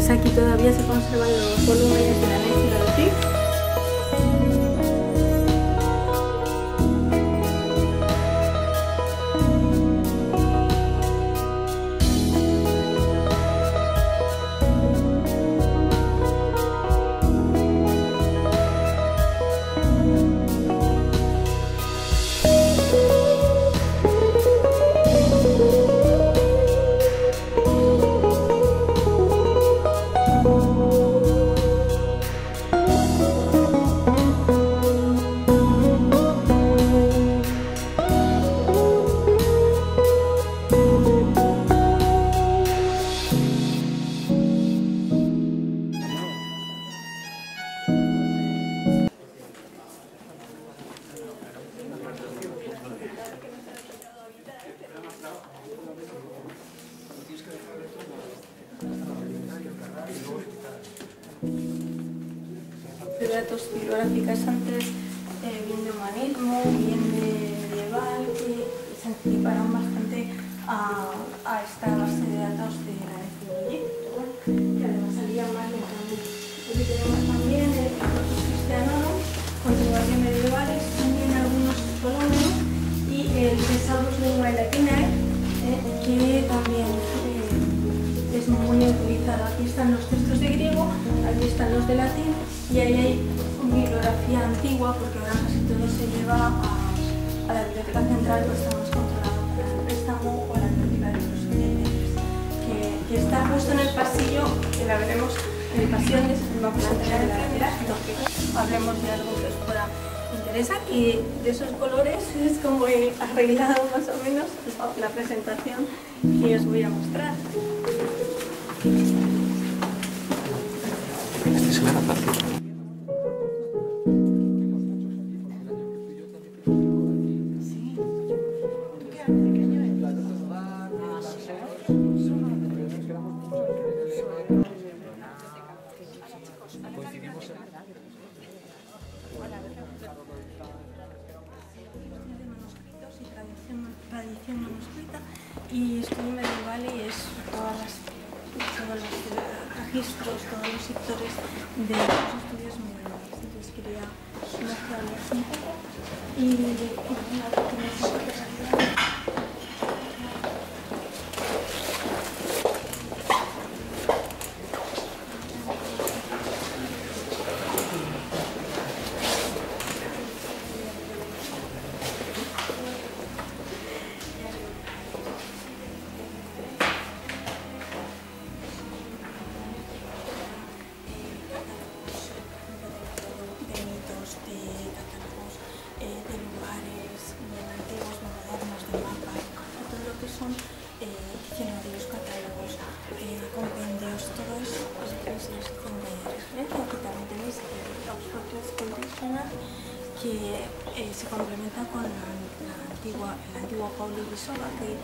Pues aquí todavía se conservan los volúmenes de la Nez y la Latín. Datos bibliográficas antes, bien de humanismo, bien de medieval, que se anticiparon bastante a esta base de datos de la Nez, que además salía más lentamente. Aquí tenemos también el Corpus Christianorum, continuación medievales, también algunos volúmenes, y el Thesaurus Linguae Latinae, que también es muy utilizado. Aquí están los textos de griego, aquí están los de latín, y ahí hay bibliografía antigua, porque ahora casi todo se lleva a la biblioteca central, pues está más controlado para el préstamo o la biblioteca de los oyentes, que está justo en el pasillo, que la veremos en el pasillo donde se va a plantear la carretera, que hablemos de algo que os pueda interesar, y de esos colores es como he arreglado más o menos la presentación que os voy a mostrar. Este se ve fácil. Tradición manuscrita y estudio medieval, y es todos los registros, todos los sectores de los estudios medievales. Entonces quería mostrarles un poco y una vez diccionarios, catálogos, compendios, todo eso es la sección de referencia. Aquí también tenéis el Oxford Classical Dictionary, que se complementa con el antiguo Paulo Visoga, que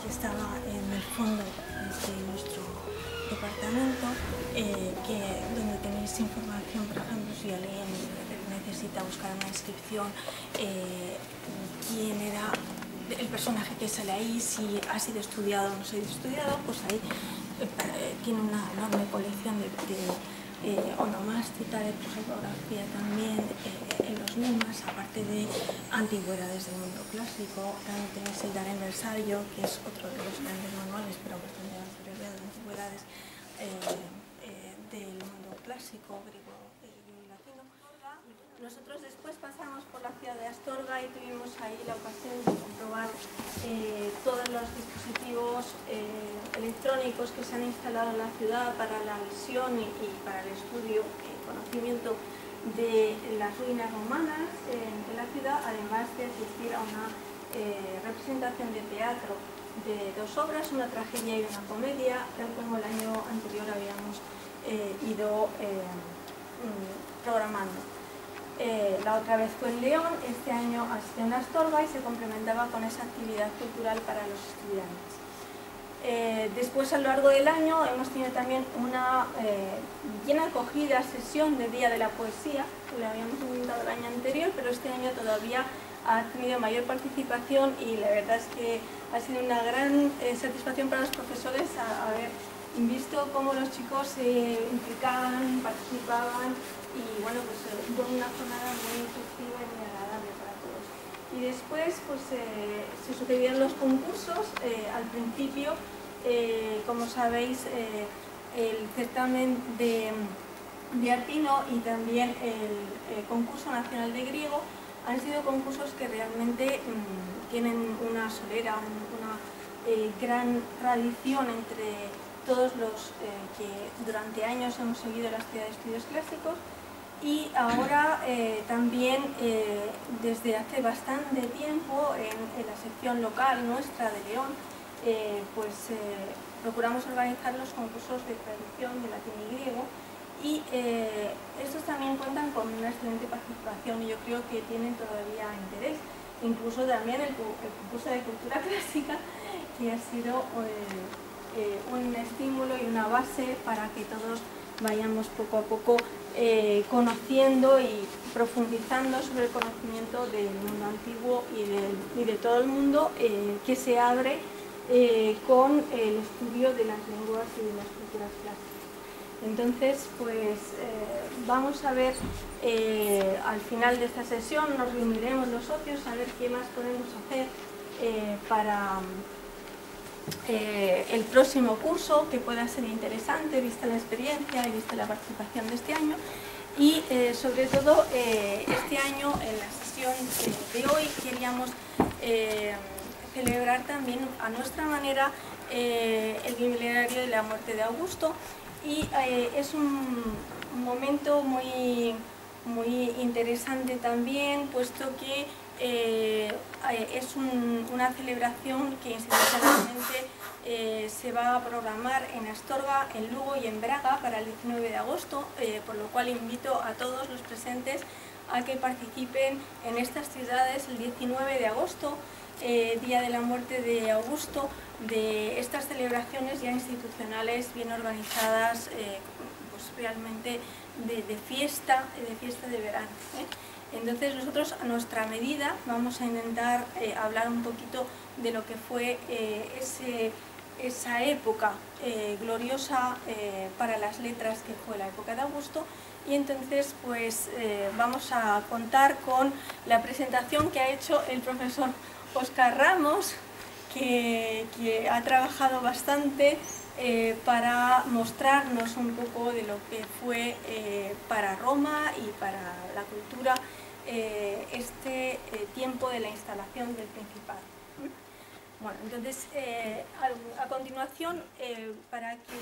estaba en el fondo de nuestro departamento, donde tenéis información, por ejemplo, si alguien necesita buscar una inscripción, quién era el personaje que sale ahí, si ha sido estudiado o no ha sido estudiado, pues ahí tiene una enorme colección de onomástica, de prosopografía también, en los numas, aparte de antigüedades del mundo clásico. También tenéis el Darenversario, que es otro de los grandes manuales, pero bastante más breve, de antigüedades del mundo clásico, griego y latino. Nosotros después pasamos por la ciudad de Astorga y tuvimos ahí la ocasión de comprobar todos los dispositivos electrónicos que se han instalado en la ciudad para la visión y para el estudio y conocimiento de las ruinas romanas de la ciudad, además de asistir a una representación de teatro de dos obras, una tragedia y una comedia, tal como el año anterior habíamos ido programando. La otra vez fue en León, este año ha sido en Astorga y se complementaba con esa actividad cultural para los estudiantes. Después, a lo largo del año, hemos tenido también una bien acogida sesión de Día de la Poesía, que la habíamos inventado el año anterior, pero este año todavía ha tenido mayor participación, y la verdad es que ha sido una gran satisfacción para los profesores haber visto cómo los chicos se implicaban, participaban y bueno, pues fue una jornada muy efectiva y muy agradable para todos. Y después pues se sucedieron los concursos. Al principio, como sabéis, el certamen de Artino y también el concurso nacional de griego han sido concursos que realmente tienen una solera, una gran tradición entre todos los que durante años hemos seguido la Escuela de Estudios Clásicos, y ahora también desde hace bastante tiempo en la sección local nuestra de León procuramos organizar los concursos de traducción de latín y griego, y estos también cuentan con una excelente participación y yo creo que tienen todavía interés, incluso también el concurso de cultura clásica, que ha sido un estímulo y una base para que todos vayamos poco a poco conociendo y profundizando sobre el conocimiento del mundo antiguo y de todo el mundo que se abre con el estudio de las lenguas y de las culturas clásicas. Entonces, pues vamos a ver al final de esta sesión, nos reuniremos los socios a ver qué más podemos hacer para el próximo curso, que pueda ser interesante vista la experiencia y vista la participación de este año. Y sobre todo este año, en la sesión de hoy, queríamos celebrar también a nuestra manera el bicentenario de la muerte de Augusto, y es un momento muy interesante también, puesto que es una celebración que institucionalmente se va a programar en Astorga, en Lugo y en Braga para el 19 de agosto, por lo cual invito a todos los presentes a que participen en estas ciudades el 19 de agosto, día de la muerte de Augusto, de estas celebraciones ya institucionales bien organizadas, pues realmente de fiesta de verano. Entonces nosotros, a nuestra medida, vamos a intentar hablar un poquito de lo que fue esa época gloriosa para las letras, que fue la época de Augusto. Y entonces pues vamos a contar con la presentación que ha hecho el profesor Óscar Ramos, que ha trabajado bastante para mostrarnos un poco de lo que fue para Roma y para la cultura este tiempo de la instalación del Principado. Bueno, entonces a continuación, para que...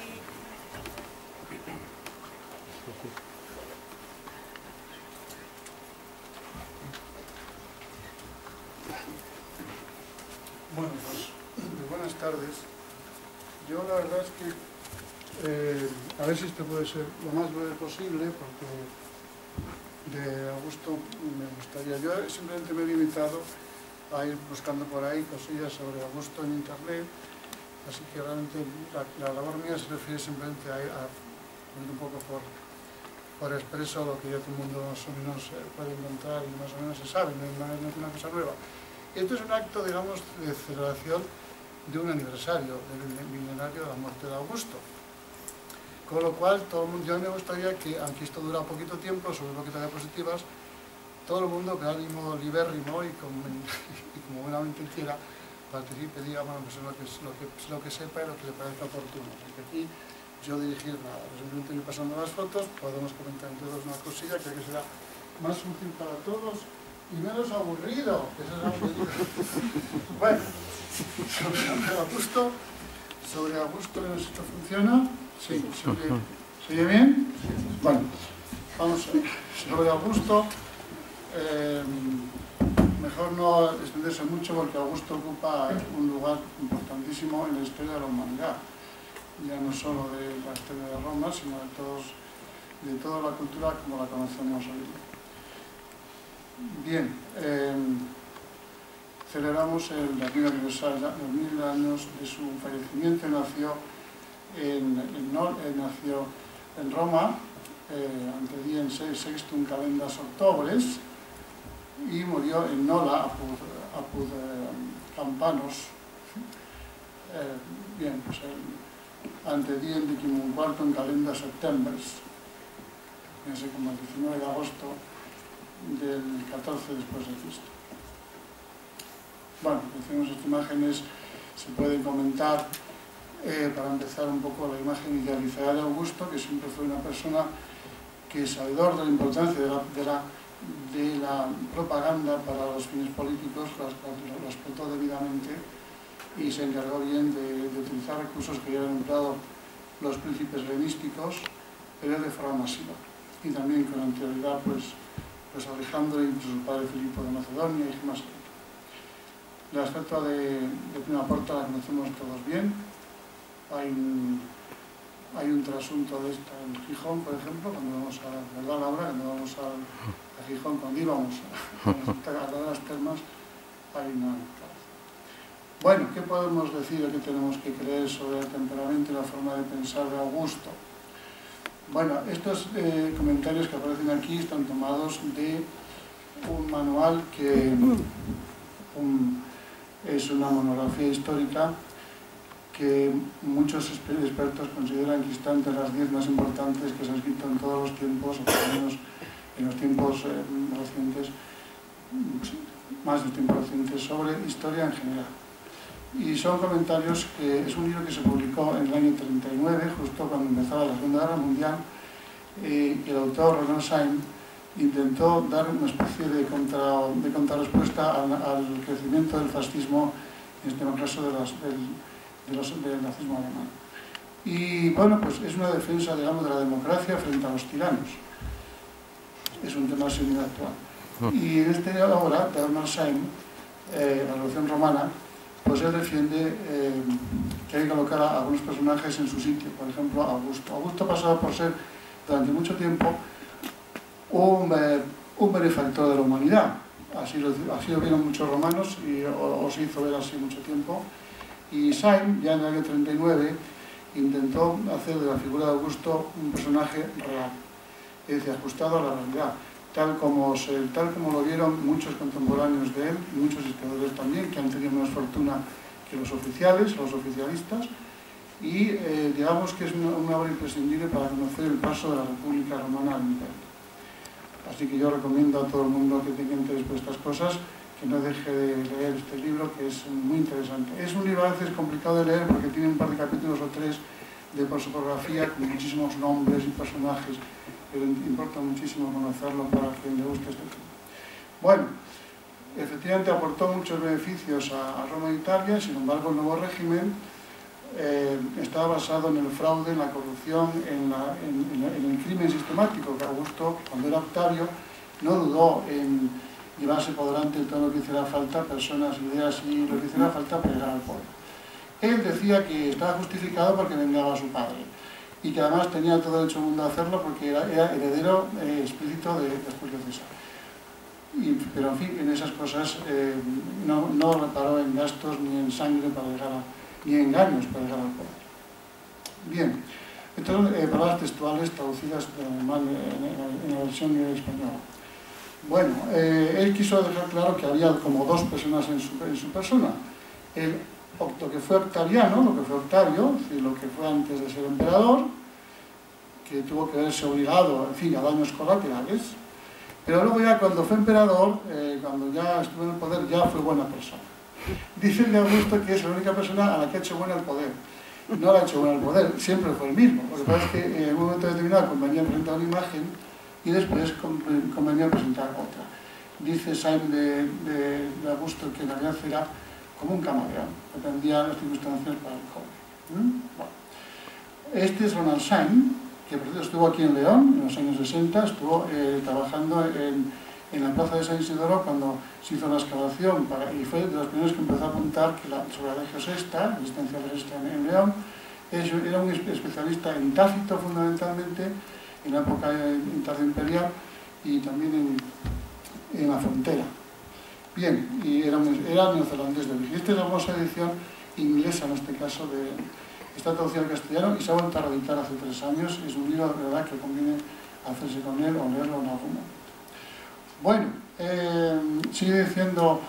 Bueno, pues buenas tardes. Yo la verdad es que a ver si esto puede ser lo más breve posible, porque de Augusto me gustaría. Yo simplemente me he limitado a ir buscando por ahí cosillas sobre Augusto en internet, así que realmente la labor mía se refiere simplemente a poner un poco por expreso lo que ya todo el mundo más o menos puede encontrar y más o menos se sabe, no es una cosa nueva. Y esto es un acto, digamos, de celebración de un aniversario del milenario de la muerte de Augusto. Con lo cual, todo el mundo, yo me gustaría que, aunque esto dura poquito tiempo, sobre poquitas diapositivas, todo el mundo, que ánimo libérrimo y como buenamente quiera, participe, diga, bueno, pues lo que sepa y lo que le parezca oportuno. Así que aquí yo dirigir nada, simplemente ir pasando las fotos, podemos comentar entre todos una cosilla que será más útil para todos y menos aburrido, que eso es aburrido. Bueno, sobre Augusto, ¿esto funciona? Sí, ¿se oye bien? Bueno, vamos a ver. Sobre Augusto, mejor no extenderse mucho porque Augusto ocupa un lugar importantísimo en la historia de la humanidad, ya no solo de la historia de Roma, sino de toda la cultura como la conocemos hoy. Bien, celebramos el aniversario, los 1000 años de su fallecimiento. Nació en Roma, ante diem sextum calendas octobres, y murió en Nola, apud Campanos. Bien, pues antedien decimocuarto en calenda septembres, sé como el 19 de agosto del 14 después de Cristo. Bueno, decimos estas imágenes, se pueden comentar para empezar un poco la imagen idealizada de Augusto, que siempre fue una persona que, sabedor de la importancia de la propaganda para los fines políticos, la explotó debidamente y se encargó bien de utilizar recursos que ya habían empleado los príncipes helenísticos, pero de forma masiva. Y también con anterioridad, pues Alejandro y su padre Filipo de Macedonia y más. La estatua de Prima Porta la conocemos todos bien. Hay un trasunto de esta en Gijón, por ejemplo, cuando vamos a, ¿verdad, Laura? Cuando vamos a Gijón, cuando íbamos a las termas, hay una. Bueno, ¿qué podemos decir o qué tenemos que creer sobre el temperamento y la forma de pensar de Augusto? Bueno, estos comentarios que aparecen aquí están tomados de un manual que es una monografía histórica que muchos expertos consideran que está entre las 10 más importantes que se han escrito en todos los tiempos, o por lo menos en los tiempos recientes, más de tiempos recientes, sobre historia en general. Y son comentarios que es un libro que se publicó en el año 39, justo cuando empezaba la Segunda Guerra Mundial, y el autor Renan Syme intentó dar una especie de contrarrespuesta al crecimiento del fascismo, en este caso del nazismo alemán. Y bueno, pues es una defensa, digamos, de la democracia frente a los tiranos. Es un tema similar actual. Y en esta obra de Renan Syme, la Revolución Romana, pues él defiende que hay que colocar a algunos personajes en su sitio. Por ejemplo, Augusto. Augusto pasaba por ser, durante mucho tiempo, un benefactor de la humanidad. Así lo vieron muchos romanos y o se hizo ver así mucho tiempo. Y Syme, ya en el año 39, intentó hacer de la figura de Augusto un personaje real, es decir, ajustado a la realidad, tal como lo vieron muchos contemporáneos de él y muchos historiadores también, que han tenido más fortuna que los oficiales, los oficialistas, y digamos que es una obra imprescindible para conocer el paso de la República Romana al Imperio. Así que yo recomiendo a todo el mundo que tenga interés por estas cosas que no deje de leer este libro, que es muy interesante. Es un libro a veces complicado de leer porque tiene un par de capítulos o tres de prosopografía con muchísimos nombres y personajes, pero importa muchísimo conocerlo para quien le guste este tema. Bueno, efectivamente aportó muchos beneficios a Roma e Italia, sin embargo el nuevo régimen estaba basado en el fraude, en la corrupción, en el crimen sistemático, que Augusto, cuando era Octavio, no dudó en llevarse por delante todo lo que hiciera falta, personas, ideas y lo que hiciera falta para llegar al poder. Él decía que estaba justificado porque vengaba a su padre y que además tenía todo el derecho del mundo a hacerlo porque era heredero explícito de Julio César. Pero en fin, en esas cosas no reparó en gastos ni en sangre para llegar ni en engaños para llegar al poder. Bien, entonces palabras textuales traducidas del alemán en la versión española. Bueno, él quiso dejar claro que había como dos personas en su persona. Lo que fue Octaviano, lo que fue Octavio, es decir, lo que fue antes de ser emperador, que tuvo que verse obligado, en fin, a daños colaterales, pero luego ya cuando fue emperador, cuando ya estuvo en el poder, ya fue buena persona. Dice el de Augusto que es la única persona a la que ha hecho buena el poder. No la ha hecho buena el poder, siempre fue el mismo. Lo que pasa es que en un momento determinado convenía presentar una imagen y después convenía presentar otra. Dice Syme de Augusto que en realidad era como un camaleón, dependía de las circunstancias para el joven. Bueno. Este es Renan Syme, que por cierto estuvo aquí en León en los años 60, estuvo trabajando en la plaza de San Isidoro cuando se hizo la excavación y fue de los primeros que empezó a apuntar que sobre la Regio Sexta, la existencia de Sexta en León. Era un especialista en Tácito fundamentalmente, en la época imperial y también en la frontera. Bien, y era neozelandés de origen. Esta es la famosa edición inglesa, en este caso, está traducida al castellano y se ha vuelto a reeditar hace 3 años. Es un libro de verdad que conviene hacerse con él o leerlo en algún momento. Bueno, sigue diciendo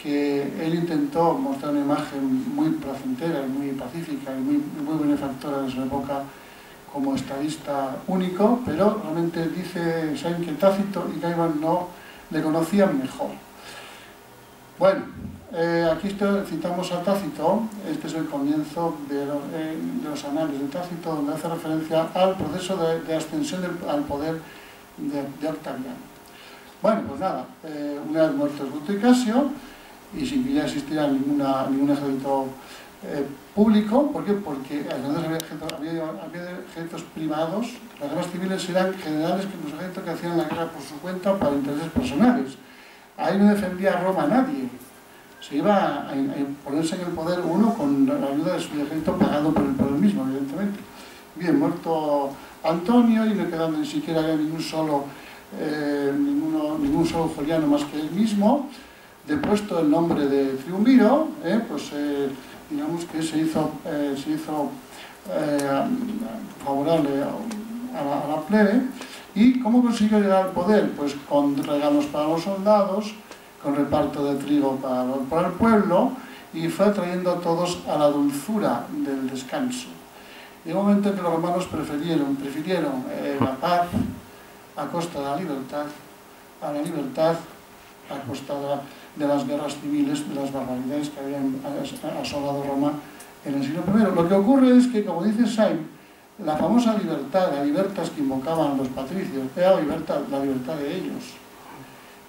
que él intentó mostrar una imagen muy placentera y muy pacífica y muy benefactora de su época como estadista único, pero realmente dice Sainz que Tácito y Gaiman no le conocían mejor. Bueno, aquí citamos a Tácito. Este es el comienzo de los anales de Tácito, donde hace referencia al proceso de ascensión al poder de Octaviano. Bueno, pues nada, una vez muertos Bruto y Casio, y sin que ya existiera ningún ejército público. ¿Por qué? Porque entonces había ejércitos privados. Las guerras civiles eran generales, los ejércitos que hacían la guerra por su cuenta para intereses personales. Ahí no defendía a Roma nadie. Se iba a ponerse en el poder uno con la ayuda de su ejército pagado por el mismo, evidentemente. Bien, muerto Antonio y no quedando ni siquiera ningún solo juliano más que él mismo, depuesto el nombre de Triunviro, pues digamos que se hizo favorable a la plebe. ¿Y cómo consiguió llegar al poder? Pues con regalos para los soldados, con reparto de trigo para el pueblo, y fue atrayendo a todos a la dulzura del descanso. Y en un momento en que los romanos prefirieron la paz a costa de la libertad, a costa de las guerras civiles, de las barbaridades que habían asolado Roma en el siglo I. Lo que ocurre es que, como dice Sainz, la famosa libertad, la libertas que invocaban los patricios, era la libertad de ellos,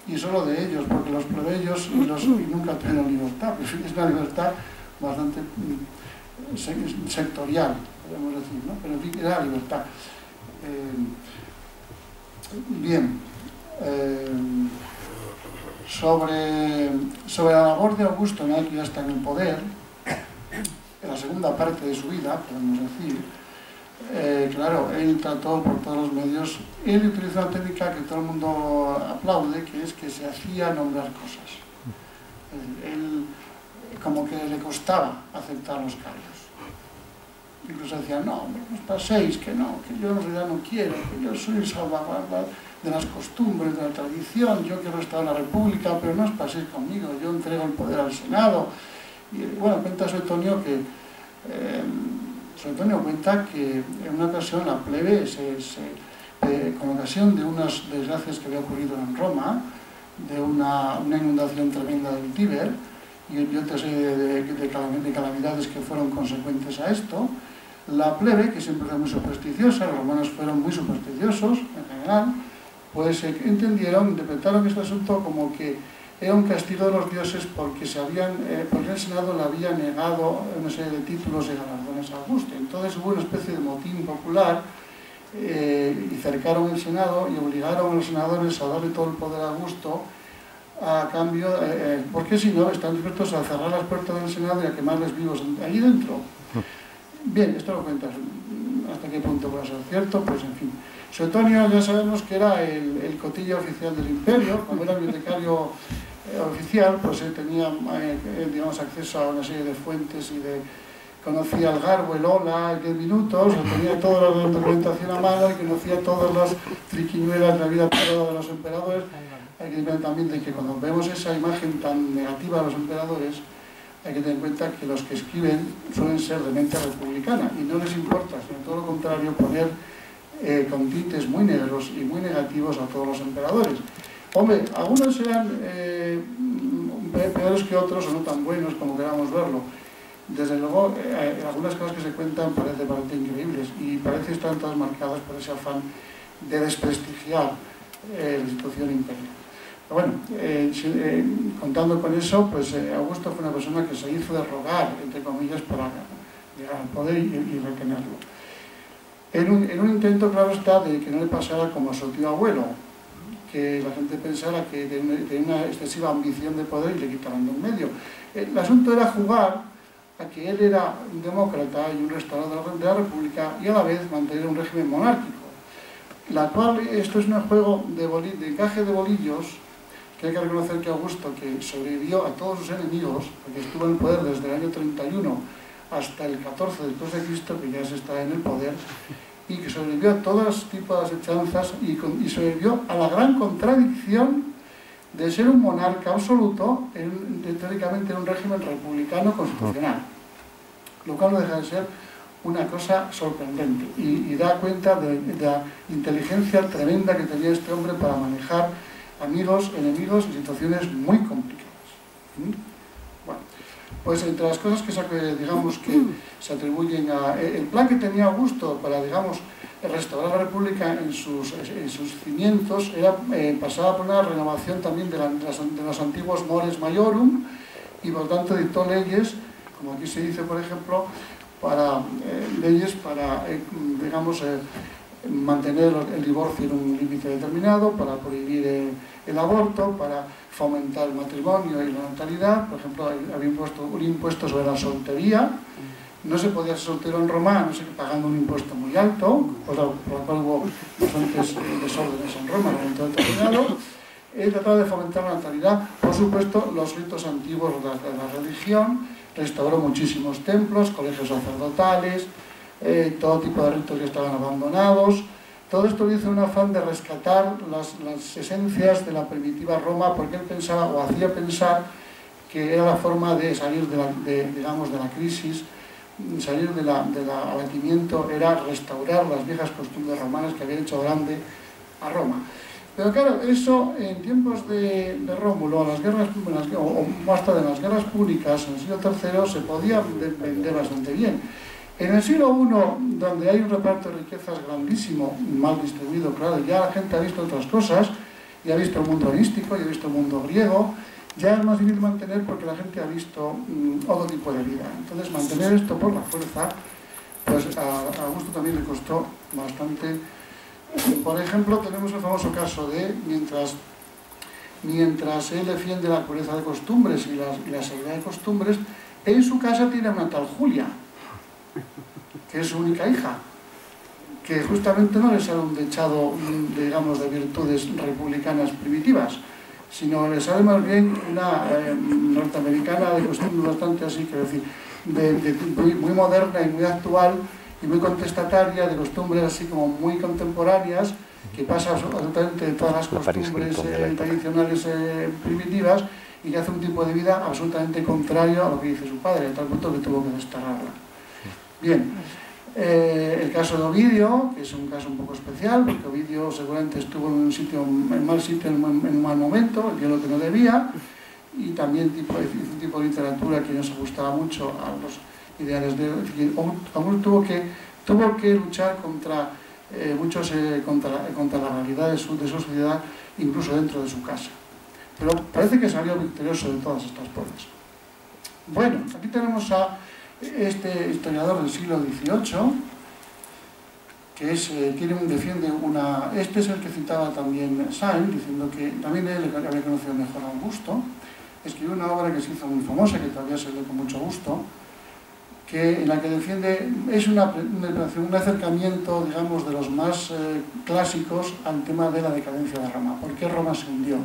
y solo de ellos, porque los plebeyos nunca tuvieron libertad. Es una libertad bastante sectorial, podemos decir, ¿no? Pero en fin, era la libertad. Bien, sobre la labor de Augusto, ya que ya está en el poder, en la segunda parte de su vida, podemos decir, claro, él trató por todos los medios, él utilizó una técnica que todo el mundo aplaude, que es que se hacía nombrar cosas. Él como que le costaba aceptar los cargos. Incluso decía, no os paséis, que no, que yo en realidad no quiero, que yo soy el salvaguarda de las costumbres, de la tradición, yo quiero estar en la República, pero no os paséis conmigo, yo entrego el poder al Senado. Y bueno, cuenta Suetonio que en una ocasión la plebe, con ocasión de unas desgracias que había ocurrido en Roma, de una inundación tremenda del Tíber, y otra serie de calamidades que fueron consecuentes a esto, la plebe, que siempre fue muy supersticiosa, los romanos fueron muy supersticiosos en general, pues interpretaron este asunto como que era un castigo de los dioses porque el Senado le había negado una serie de títulos y galardones a Augusto. Entonces hubo una especie de motín popular y cercaron el Senado y obligaron a los senadores a darle todo el poder a Augusto a cambio, porque si no están dispuestos a cerrar las puertas del Senado y a quemarles vivos allí dentro. Bien, esto lo cuentas. ¿Hasta qué punto puede ser cierto? Pues en fin. Suetonio ya sabemos que era el cotilla oficial del imperio. Como era bibliotecario oficial, pues él tenía digamos, acceso a una serie de fuentes y conocía el garbo, el hola, el 10 minutos, tenía toda la documentación a mano y conocía todas las triquiñuelas de la vida privada de los emperadores. Hay que tener también de que cuando vemos esa imagen tan negativa de los emperadores, hay que tener en cuenta que los que escriben suelen ser de mente republicana y no les importa, sino todo lo contrario, poner con tintes muy negros y muy negativos a todos los emperadores. Hombre, algunos eran peores que otros o no tan buenos como queramos verlo. Desde luego, algunas cosas que se cuentan parecen increíbles y parece estar todas marcadas por ese afán de desprestigiar la institución imperial. Pero bueno, contando con eso, pues Augusto fue una persona que se hizo de rogar, entre comillas, para llegar al poder y retenerlo. En un intento, claro está, de que no le pasara como a su tío abuelo, que la gente pensara que tenía una excesiva ambición de poder y le quitaran de en medio. El asunto era jugar a que él era un demócrata y un restaurador de la República y a la vez mantener un régimen monárquico. Esto es un juego de encaje de bolillos, que hay que reconocer que Augusto, que sobrevivió a todos sus enemigos, porque estuvo en el poder desde el año 31 hasta el 14 después de Cristo, que ya se está en el poder, y que sobrevivió a todos tipos de asechanzas y sobrevivió a la gran contradicción de ser un monarca absoluto, teóricamente en un régimen republicano constitucional, lo cual no deja de ser una cosa sorprendente y da cuenta de la inteligencia tremenda que tenía este hombre para manejar amigos, enemigos y situaciones muy complicadas. Bueno, pues entre las cosas que se atribuyen a... El plan que tenía Augusto para, digamos, restaurar la República en sus cimientos pasaba por una renovación también de los antiguos mores maiorum y por tanto dictó leyes, como aquí se dice, por ejemplo, leyes para mantener el divorcio en un límite determinado, para prohibir el aborto, para fomentar el matrimonio y la natalidad. Por ejemplo, había un impuesto sobre la soltería. No se podía ser soltero en Roma, no sé, pagando un impuesto muy alto, por lo cual hubo bastantes desórdenes en Roma en el momento determinado. Él trataba de fomentar la natalidad. Por supuesto, los ritos antiguos de la religión, restauró muchísimos templos, colegios sacerdotales, todo tipo de ritos que estaban abandonados. Todo esto lo hizo en un afán de rescatar las esencias de la primitiva Roma, porque él pensaba, o hacía pensar, que era la forma de salir de la crisis, salir del abatimiento, era restaurar las viejas costumbres romanas que habían hecho grande a Roma. Pero claro, eso en tiempos de Rómulo, o más tarde en las guerras púnicas, en el siglo III, se podía vender bastante bien. En el siglo I, donde hay un reparto de riquezas grandísimo, mal distribuido, claro, ya la gente ha visto otras cosas, ya ha visto el mundo helenístico, ya ha visto el mundo griego, ya es más difícil mantener porque la gente ha visto otro tipo de vida. Entonces, mantener esto por la fuerza, pues a Augusto también le costó bastante. Por ejemplo, tenemos el famoso caso de, mientras él defiende la pureza de costumbres y la seriedad de costumbres, en su casa tiene una tal Julia, que es su única hija, que justamente no le sale un dechado, digamos, de virtudes republicanas primitivas, sino le sale más bien una norteamericana de costumbres bastante así, quiero decir, muy moderna y muy actual, y muy contestataria, de costumbres así como muy contemporáneas, que pasa absolutamente de todas las costumbres tradicionales primitivas, y que hace un tipo de vida absolutamente contrario a lo que dice su padre, a tal punto que tuvo que desterrarla. Bien, el caso de Ovidio, que es un caso un poco especial, porque Ovidio seguramente estuvo en un mal sitio en un mal momento, dio lo que no debía, y también hizo un tipo de literatura que no se gustaba mucho a los ideales de... Aún tuvo que luchar contra la realidad de su sociedad, incluso dentro de su casa. Pero parece que salió victorioso de todas estas pruebas. Bueno, aquí tenemos a este historiador del siglo XVIII, que defiende una... Este es el que citaba también Sainz, diciendo que también él había conocido mejor a Augusto. Escribió una obra que se hizo muy famosa, que todavía se lee con mucho gusto, en la que defiende, es un acercamiento, digamos, de los más clásicos al tema de la decadencia de Roma. ¿Por qué Roma se hundió?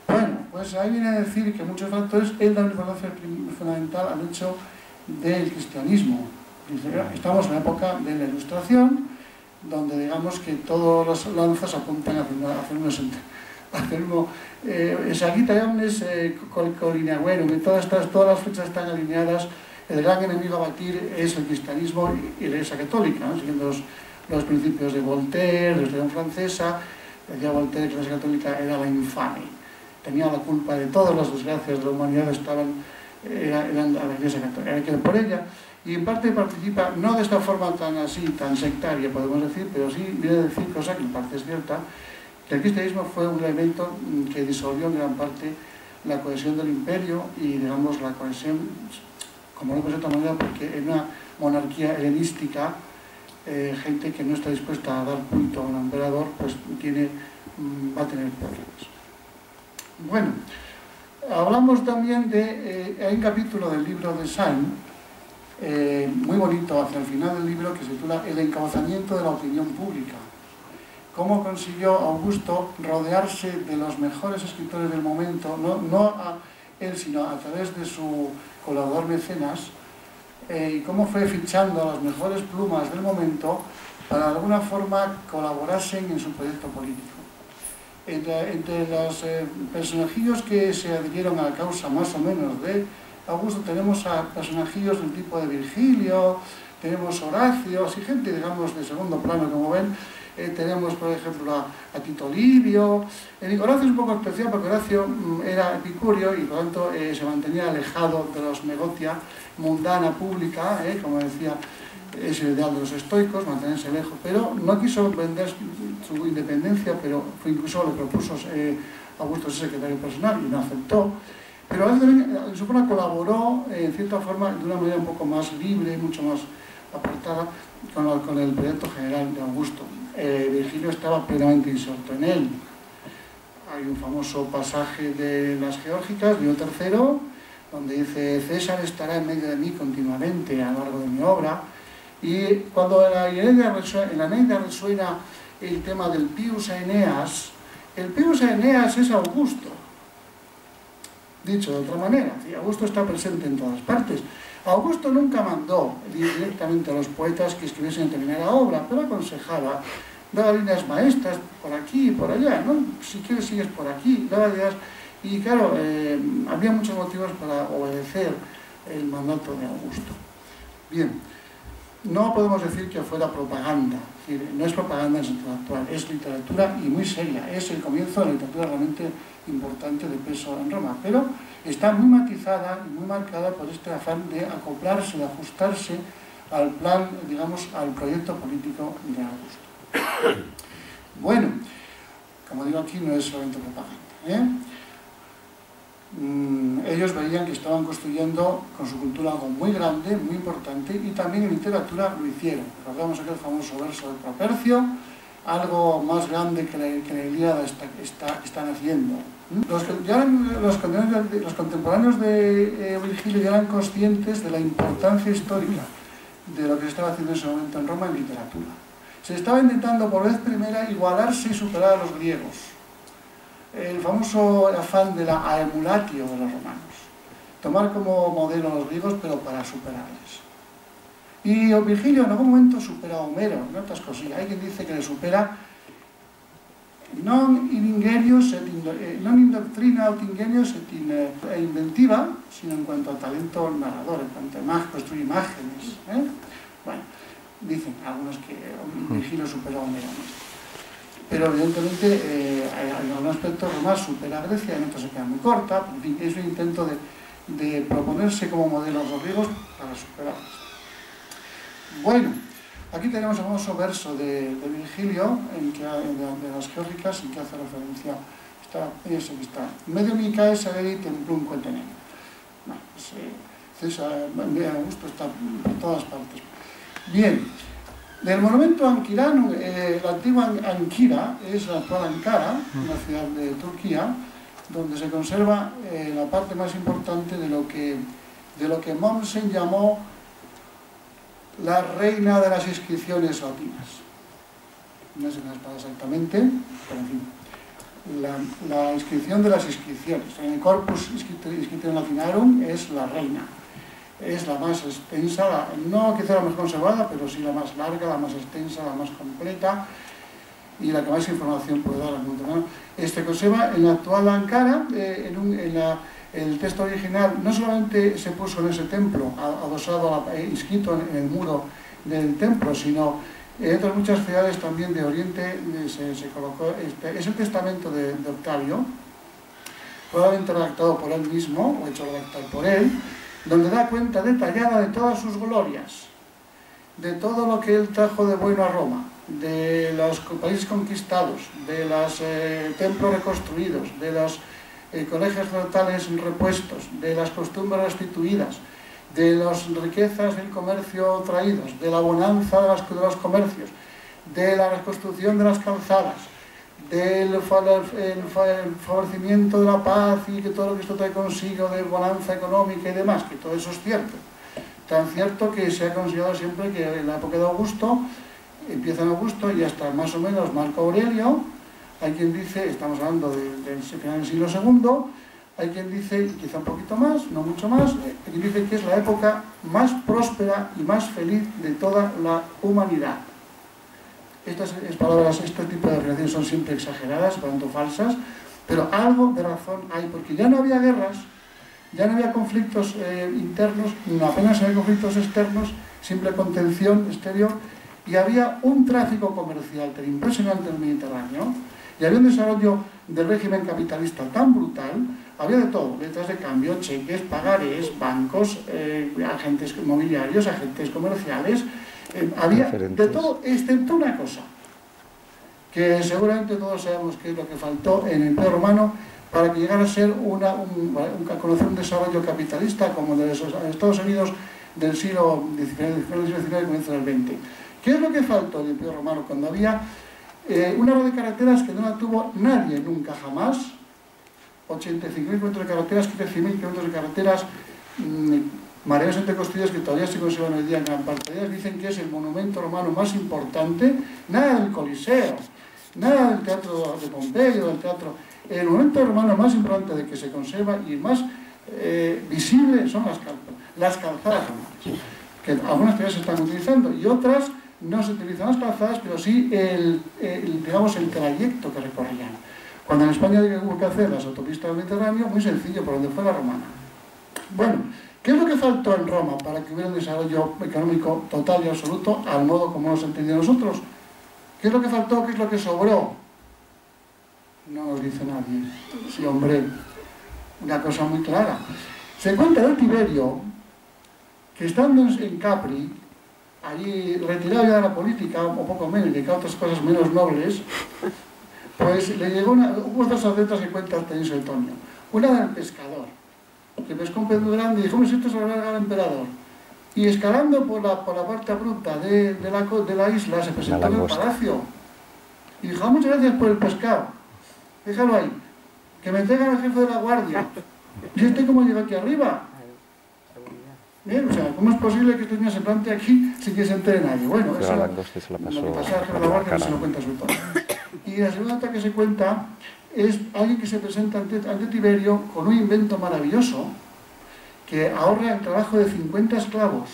Bueno, pues ahí viene a decir que muchos factores, él da una importancia fundamental al hecho del cristianismo. Estamos en la época de la Ilustración, donde digamos que todas las lanzas apuntan hacia uno Sagitta Omnes Colineaverum, y todas las fechas están alineadas. El gran enemigo a batir es el cristianismo y la Iglesia católica, ¿no? Siguiendo los principios de Voltaire, de la Revolución Francesa. Decía Voltaire que la Iglesia católica era la infame, tenía la culpa de todas las desgracias de la humanidad, eran a la Iglesia católica, hay que ir por ella, y en parte participa, no de esta forma tan sectaria, podemos decir, pero sí viene a decir, cosa que en parte es cierta, que el cristianismo fue un elemento que disolvió en gran parte la cohesión del imperio y, digamos, la cohesión, como no puede ser de otra manera, porque en una monarquía helenística, gente que no está dispuesta a dar culto a un emperador, pues va a tener problemas. Bueno, hablamos también hay un capítulo del libro de Sainz, muy bonito, hacia el final del libro, que se titula El encabezamiento de la opinión pública. Cómo consiguió Augusto rodearse de los mejores escritores del momento, no a él, sino a través de su colaborador mecenas, y cómo fue fichando a las mejores plumas del momento para de alguna forma colaborasen en su proyecto político. Entre los personajillos que se adhirieron a la causa más o menos de Augusto tenemos a personajillos del tipo de Virgilio, tenemos Horacio, así gente, digamos, de segundo plano, como ven. Tenemos, por ejemplo, a Tito Livio. Horacio es un poco especial porque Horacio era epicúreo y por lo tanto se mantenía alejado de los negocia mundana pública, como decía, es el ideal de los estoicos, mantenerse lejos, pero no quiso vender su independencia, pero incluso le propuso Augusto ser secretario personal y no aceptó. Pero a veces también en su forma colaboró, en cierta forma, de una manera un poco más libre, mucho más apartada, con el proyecto general de Augusto. Virgilio estaba plenamente inserto en él. Hay un famoso pasaje de las Geórgicas, León III, donde dice: César estará en medio de mí continuamente a lo largo de mi obra. Y cuando en la Eneida resuena el tema del Pius Aeneas, el Pius Aeneas es Augusto. Dicho de otra manera, Augusto está presente en todas partes. Augusto nunca mandó directamente a los poetas que escribiesen determinada obra, pero aconsejaba, daba líneas maestras por aquí y por allá, ¿no? Si quieres sigues por aquí, daba ideas. Y claro, había muchos motivos para obedecer el mandato de Augusto. Bien, no podemos decir que fuera propaganda, es decir, no es propaganda en sentido actual, es literatura y muy seria, es el comienzo de la literatura realmente importante de peso en Roma, pero está muy matizada y muy marcada por este afán de acoplarse, de ajustarse al plan, digamos, al proyecto político de Augusto. Bueno, como digo aquí, no es solamente propaganda, ellos veían que estaban construyendo con su cultura algo muy grande, muy importante, y también en literatura lo hicieron. Recordamos aquel famoso verso de Propercio: algo más grande que la Ilíada están haciendo. Los contemporáneos de Virgilio ya eran conscientes de la importancia histórica de lo que se estaba haciendo en ese momento en Roma en literatura. Se estaba intentando por vez primera igualarse y superar a los griegos. El famoso afán de la aemulatio de los romanos. Tomar como modelo a los griegos, pero para superarles. Y Virgilio en algún momento supera a Homero, en otras cosillas. Hay quien dice que le supera non in doctrina aut ingenios et inventiva, sino en cuanto a talento narrador, en cuanto a construir imágenes. Bueno, dicen algunos que Virgilio supera a Homero, ¿no? Pero evidentemente en algún aspecto Roma supera a Grecia, en otros se queda muy corta. En fin, es un intento de proponerse como modelo a los griegos para superarlos. Bueno, aquí tenemos el famoso verso de Virgilio, de las Geórgicas, en que hace referencia, ese que está: medio micae sageri templum quetenem. Bueno, pues, Augusto está por todas partes. Bien. Del monumento Ankiranum, la antigua Ankira es la actual Ankara, una ciudad de Turquía, donde se conserva la parte más importante de lo que Mommsen llamó la reina de las inscripciones latinas. No sé qué es para exactamente, pero en fin, la inscripción de las inscripciones. En el Corpus Inscriptionum Latinarum es la reina. Es la más extensa, no quizá la más conservada, pero sí la más larga, la más extensa, la más completa y la que más información puede dar al mundo, ¿no? Conserva en la actual Ankara, el texto original no solamente se puso en ese templo, adosado, inscrito en el muro del templo, sino en otras muchas ciudades también de Oriente se colocó. Es el testamento de Octavio, probablemente redactado por él mismo, o hecho redactar por él, donde da cuenta detallada de todas sus glorias, de todo lo que él trajo de bueno a Roma, de los países conquistados, de los templos reconstruidos, de los colegios totales repuestos, de las costumbres restituidas, de las riquezas del comercio traídos, de la bonanza de los comercios, de la reconstrucción de las calzadas, del favorecimiento de la paz y que todo lo que esto trae consigo de bonanza económica y demás, que todo eso es cierto. Tan cierto que se ha considerado siempre que en la época de Augusto, empieza en Augusto y hasta más o menos Marco Aurelio, hay quien dice, estamos hablando del final del siglo II, hay quien dice, quizá un poquito más, no mucho más, hay quien dice que es la época más próspera y más feliz de toda la humanidad. Estas palabras, este tipo de relaciones son siempre exageradas, por lo tanto falsas, pero algo de razón hay, porque ya no había guerras, ya no había conflictos internos, apenas había conflictos externos, simple contención exterior, y había un tráfico comercial tan impresionante en el Mediterráneo, y había un desarrollo del régimen capitalista tan brutal, había de todo, letras de cambio, cheques, pagarés, bancos, agentes inmobiliarios, agentes comerciales, había de todo, excepto una cosa, que seguramente todos sabemos que es lo que faltó en el Imperio Romano para que llegara a ser conocer un desarrollo capitalista como el de los Estados Unidos del siglo XIX y comienzo del XX. ¿Qué es lo que faltó en el Imperio Romano cuando había una red de carreteras que no la tuvo nadie nunca jamás? 85.000 kilómetros de carreteras, 15.000 kilómetros de carreteras, mareos entre costillas que todavía se conservan hoy día en gran parte de ellas. Dicen que es el monumento romano más importante, nada del Coliseo, nada del Teatro de Pompeyo, del teatro. El monumento romano más importante de que se conserva y más visible son las calzadas romanas, que algunas todavía se están utilizando y otras no se utilizan las calzadas, pero sí digamos, el trayecto que recorrían. Cuando en España hubo que hacer las autopistas del Mediterráneo, muy sencillo, por donde fue la romana. Bueno, ¿qué es lo que faltó en Roma para que hubiera un desarrollo económico total y absoluto al modo como nos entendíamos nosotros? ¿Qué es lo que faltó? ¿Qué es lo que sobró? No nos dice nadie. Sí, hombre, una cosa muy clara. Se cuenta de Tiberio que estando en Capri, allí retirado ya de la política, o poco menos, y dedicado a otras cosas menos nobles, pues le llegó hubo dos acentos que cuenta Tenio Suetonio. Una del pescador, que pescó un pez muy grande y dijo, esto se lo va a dar al emperador. Y escalando por la parte abrupta de la isla, se presentó en el palacio. Y dijo, muchas gracias por el pescado. Déjalo ahí. Que me traigan al jefe de la guardia. ¿Y este cómo llega aquí arriba? O sea, ¿cómo es posible que este niño se plante aquí sin que se entere nadie? Bueno, eso lo que pasa al jefe de la guardia que se lo cuenta su tono. Y la segunda nota que se cuenta es alguien que se presenta ante Tiberio con un invento maravilloso que ahorra el trabajo de 50 esclavos.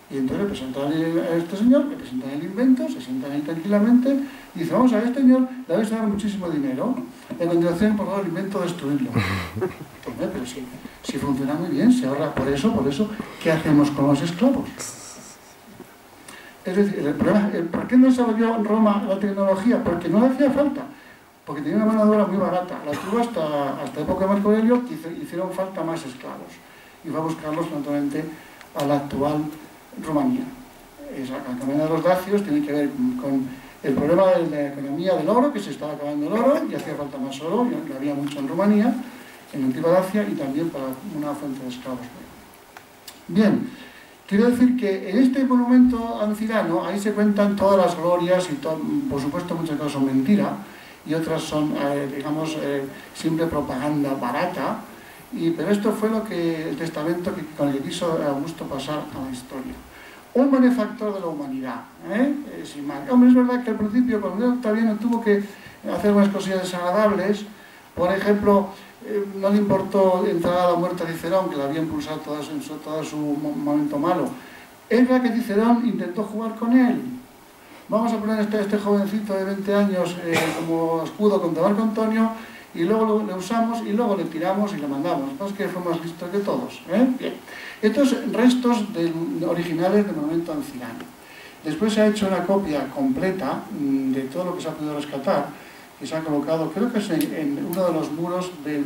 Y entonces le presentan a este señor, le presentan el invento, se sientan ahí tranquilamente y dice, vamos a ver, este señor le vais a dar muchísimo dinero, en continuación, por favor, el invento destruirlo. Entonces, pero si funciona muy bien, se ahorra por eso, ¿qué hacemos con los esclavos? Es decir, el problema, ¿por qué no desarrolló en Roma la tecnología? Porque no le hacía falta, porque tenía una mano de obra muy barata. La tuvo hasta época de Marco Aurelio, que hicieron falta más esclavos. Y fue a buscarlos, naturalmente, a la actual Rumanía. La cadena de los dacios tiene que ver con el problema de la economía del oro, que se estaba acabando el oro y hacía falta más oro, y había mucho en Rumanía, en la antigua Dacia, y también para una fuente de esclavos. Bien, quiero decir que en este monumento ancilano, ahí se cuentan todas las glorias, y por supuesto muchas cosas son mentira, y otras son, digamos, simple propaganda barata, pero esto fue el testamento con el que quiso Augusto pasar a la historia. Un benefactor de la humanidad, sin más. Hombre, es verdad que al principio, cuando Octaviano tuvo que hacer unas cosillas desagradables, por ejemplo, no le importó entrar a la muerte a Cicerón, que la había impulsado todo su momento malo. Es verdad que Cicerón intentó jugar con él. Vamos a poner este jovencito de 20 años como escudo contra Marco Antonio, y luego le usamos y luego le tiramos y le mandamos. No es que fue más listo que todos. Bien. Estos restos originales del monumento ancilano. Después se ha hecho una copia completa de todo lo que se ha podido rescatar, que se ha colocado, creo que es en uno de los muros de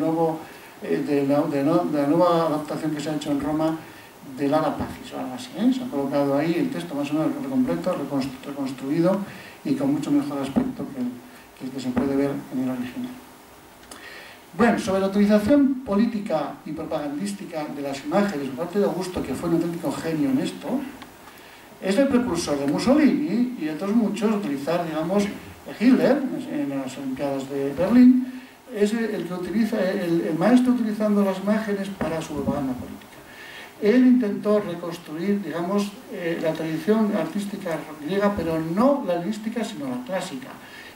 la nueva adaptación que se ha hecho en Roma del Ara Pacis o algo así. Se ha colocado ahí el texto más o menos completo, reconstruido y con mucho mejor aspecto que el que se puede ver en el original. Bueno, sobre la utilización política y propagandística de las imágenes por parte de Augusto, que fue un auténtico genio en esto, es el precursor de Mussolini y de otros muchos, utilizar, digamos, Hitler en las Olimpiadas de Berlín, es el que utiliza, el maestro utilizando las imágenes para su propaganda política. Él intentó reconstruir, digamos, la tradición artística griega, pero no la helenística, sino la clásica,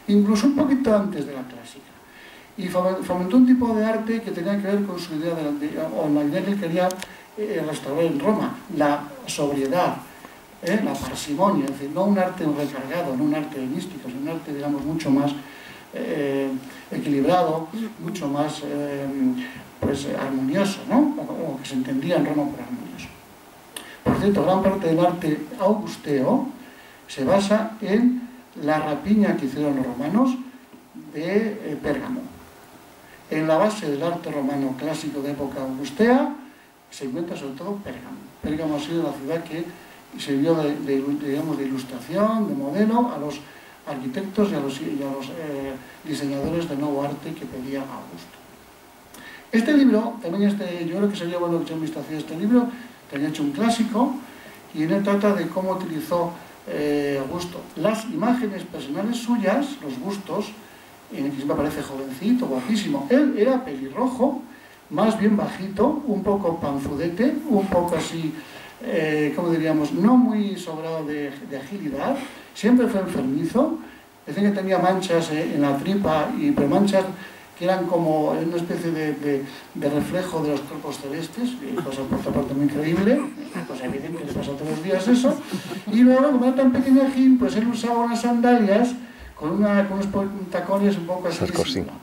incluso un poquito antes de la clásica. Y fomentó un tipo de arte que tenía que ver con su idea o la idea que él quería restaurar en Roma, la sobriedad, la parsimonia, es decir, no un arte recargado, no un arte místico, sino un arte, digamos, mucho más equilibrado, mucho más pues, armonioso, ¿no? O que se entendía en Roma por armonioso. Por cierto, gran parte del arte augusteo se basa en la rapiña que hicieron los romanos de Pérgamo. En la base del arte romano clásico de época augustea se encuentra sobre todo Pérgamo. Pérgamo ha sido la ciudad que sirvió digamos, de ilustración, de modelo a los arquitectos y a los diseñadores de nuevo arte que pedía Augusto. Este libro, también yo creo que sería bueno que se visto hacia este libro, que había hecho un clásico, y en él trata de cómo utilizó Augusto las imágenes personales suyas, los bustos, en el que siempre aparece jovencito, guapísimo. Él era pelirrojo, más bien bajito, un poco panzudete, un poco así, ¿cómo diríamos? No muy sobrado de agilidad, siempre fue enfermizo, decía que tenía manchas en la tripa, pero manchas que eran como una especie de reflejo de los cuerpos celestes, cosa por otra parte muy increíble, cosa evidente que le pasa todos los días eso, y luego, como era tan pequeñajín, pues él usaba unas sandalias con unos tacones un poco así disimulados.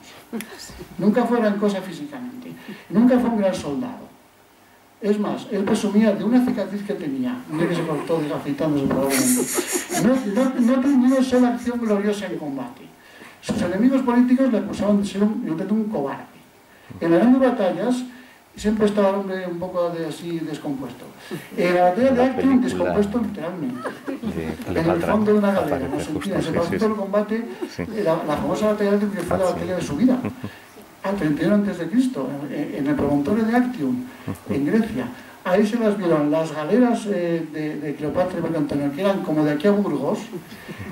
Nunca fue gran cosa físicamente, nunca fue un gran soldado. Es más, él presumía de una cicatriz que tenía, un día que se cortó desafeitándose probablemente. No tenía ni una sola acción gloriosa en combate. Sus enemigos políticos le acusaban de ser un cobarde. En las grandes batallas siempre estaba el hombre un poco así descompuesto. En la batalla de Actium, descompuesto literalmente. En el fondo de una galera, no sentía, se pasó todo el combate, la famosa batalla de Actium, que fue la batalla de su vida. Al 31 a.C., en el promontorio de Actium, en Grecia. Ahí se las vieron las galeras de Cleopatra y Marco Antonio, que eran como de aquí a Burgos,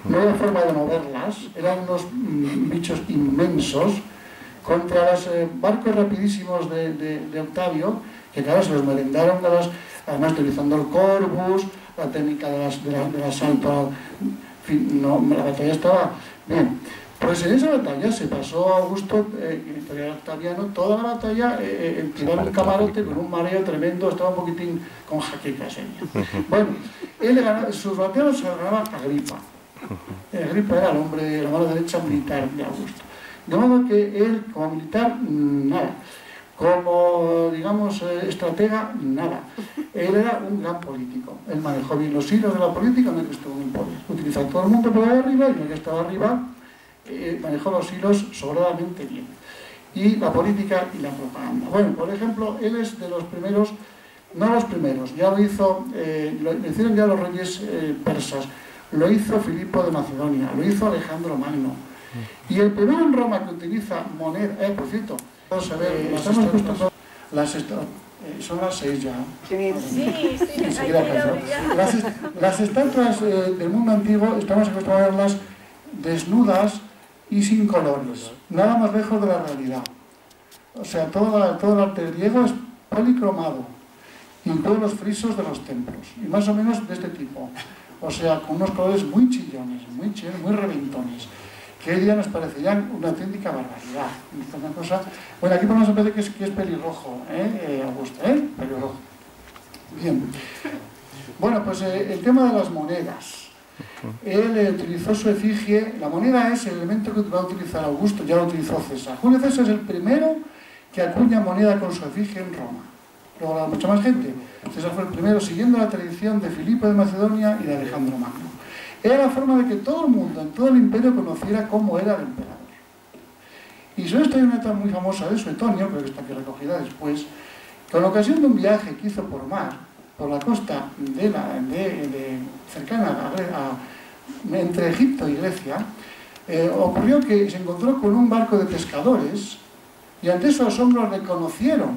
no había forma de moverlas, eran unos bichos inmensos, contra los barcos rapidísimos de Octavio, que claro, se los merendaron, además utilizando el corvus, la técnica del asalto, en fin, no, la batalla estaba bien. Pues en esa batalla se pasó Augusto, Octaviano, toda la batalla tirando un camarote con un mareo tremendo, estaba un poquitín con jaquecas. Bueno, sus batallas se ganaba Agripa. Agripa era el hombre, la mano derecha militar de Augusto. De modo que él, como militar, nada. Como, digamos, estratega, nada. Él era un gran político. Él manejó bien los hilos de la política, no es que estuvo en el poder. Utilizó a todo el mundo por ahí arriba, y no que estaba arriba, manejó los hilos sobradamente bien. Y la política y la propaganda. Bueno, por ejemplo, él es de los primeros, no los primeros, ya lo hizo, lo hicieron ya los reyes persas, lo hizo Filipo de Macedonia, lo hizo Alejandro Magno. Y el primero en Roma que utiliza moneda, por cierto, vamos a ver, son las 6 ya. Las estatuas del mundo antiguo estamos acostumbrados a verlas desnudas y sin colores, nada más lejos de la realidad. O sea, todo el arte griego es policromado, incluso los frisos de los templos, y más o menos de este tipo. O sea, con unos colores muy chillones, muy reventones, que hoy día nos parecerían una auténtica barbaridad. Una cosa... Bueno, aquí por lo menos me parece que es pelirrojo, Augusto, pelirrojo. Bien. Bueno, pues el tema de las monedas. Él utilizó su efigie. La moneda es el elemento que va a utilizar Augusto, ya lo utilizó César. Julio César es el primero que acuña moneda con su efigie en Roma. Luego habrá mucha más gente. César fue el primero, siguiendo la tradición de Filipo de Macedonia y de Alejandro Magno. Era la forma de que todo el mundo, en todo el imperio, conociera cómo era el emperador. Y sobre esto hay una nota muy famosa de Suetonio, creo que está aquí recogida después, que en ocasión de un viaje que hizo por mar, por la costa cercana entre Egipto y Grecia, ocurrió que se encontró con un barco de pescadores y ante esos asombros le conocieron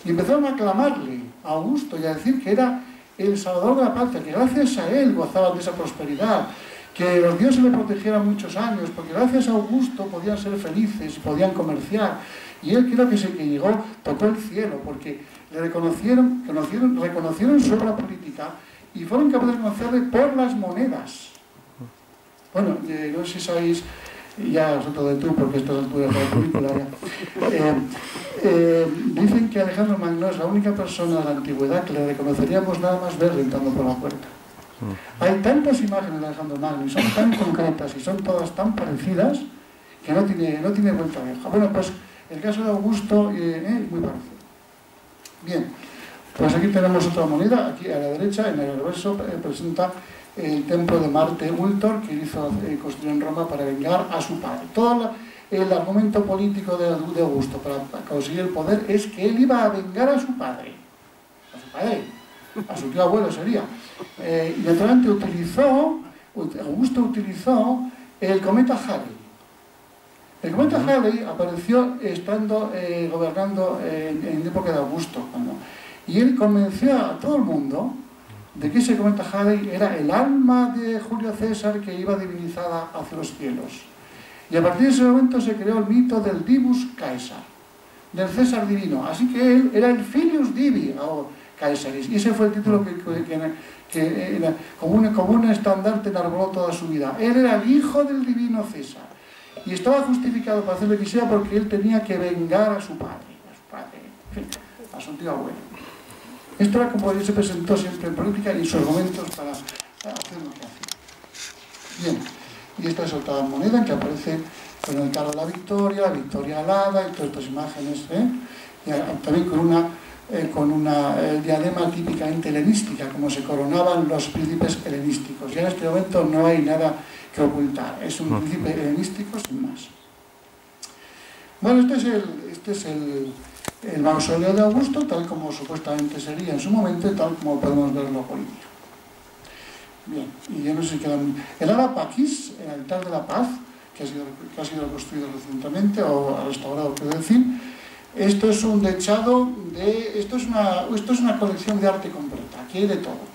y empezaron a aclamarle a Augusto y a decir que era el salvador de la patria, que gracias a él gozaban de esa prosperidad, que los dioses le protegieran muchos años, porque gracias a Augusto podían ser felices, podían comerciar, y él creo que llegó, tocó el cielo, porque le reconocieron su obra política y fueron capaces de conocerle por las monedas. Bueno, no sé si sabéis, ya sobre de tú, porque esto es altura de la película dicen que Alejandro Magno es la única persona de la antigüedad que le reconoceríamos nada más verle entrando por la puerta. Hay tantas imágenes de Alejandro Magno y son tan concretas y son todas tan parecidas que no tiene vuelta vieja. Bueno, pues el caso de Augusto es muy parecido. Bien, pues aquí tenemos otra moneda, aquí a la derecha, en el reverso, presenta el templo de Marte Ultor, que hizo construir en Roma para vengar a su padre. Todo el argumento político de Augusto para conseguir el poder es que él iba a vengar a su padre, a su tío abuelo sería. Y naturalmente Augusto utilizó el cometa Halley. El cometa Halley apareció estando gobernando en época de Augusto, y él convenció a todo el mundo de que ese cometa Halley era el alma de Julio César que iba divinizada hacia los cielos. Y a partir de ese momento se creó el mito del Divus Caesar, del César divino. Así que él era el Filius Divi Caesaris. Y ese fue el título que era como un estandarte enarboló toda su vida. Él era el hijo del divino César. Y estaba justificado para hacer lo que quisiera porque él tenía que vengar a su padre, en fin, a su tío abuelo. Esto era como él se presentó siempre en política y sus argumentos para hacer lo que hacía. Bien, y esta es otra moneda en que aparece con el carro de la victoria alada y todas estas imágenes, y también con una diadema típicamente helenística, como se coronaban los príncipes helenísticos. Ya en este momento no hay nada que ocultar, es un príncipe helenístico sin más. Bueno, este es el mausoleo de Augusto, tal como supuestamente sería en su momento y tal como podemos verlo hoy día. Bien, y yo no sé si quedan... El Ara Pacis, el altar de la paz, que ha sido construido recientemente, o restaurado, quiero decir, esto es un dechado de... Esto es una colección de arte completa, aquí hay de todo.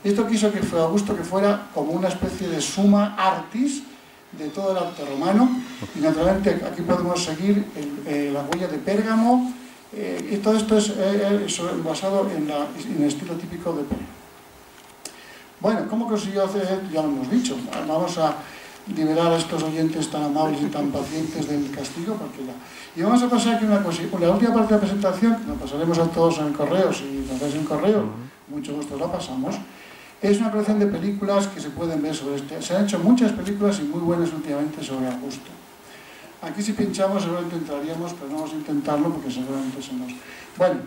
Esto quiso que Augusto que fuera como una especie de suma artis de todo el arte romano, y naturalmente aquí podemos seguir la huella de Pérgamo, y todo esto es basado en el estilo típico de Pérgamo. Bueno, ¿cómo consiguió hacer esto? Ya lo hemos dicho. Vamos a liberar a estos oyentes tan amables y tan pacientes del castigo, porque ya... Y vamos a pasar aquí una cosita. La última parte de la presentación, que nos pasaremos a todos en el correo, si nos dais en correo, mucho gusto la pasamos, es una colección de películas que se pueden ver sobre este. Se han hecho muchas películas y muy buenas últimamente sobre Augusto. Aquí si pinchamos seguramente entraríamos, pero no vamos a intentarlo porque seguramente se nos... Bueno,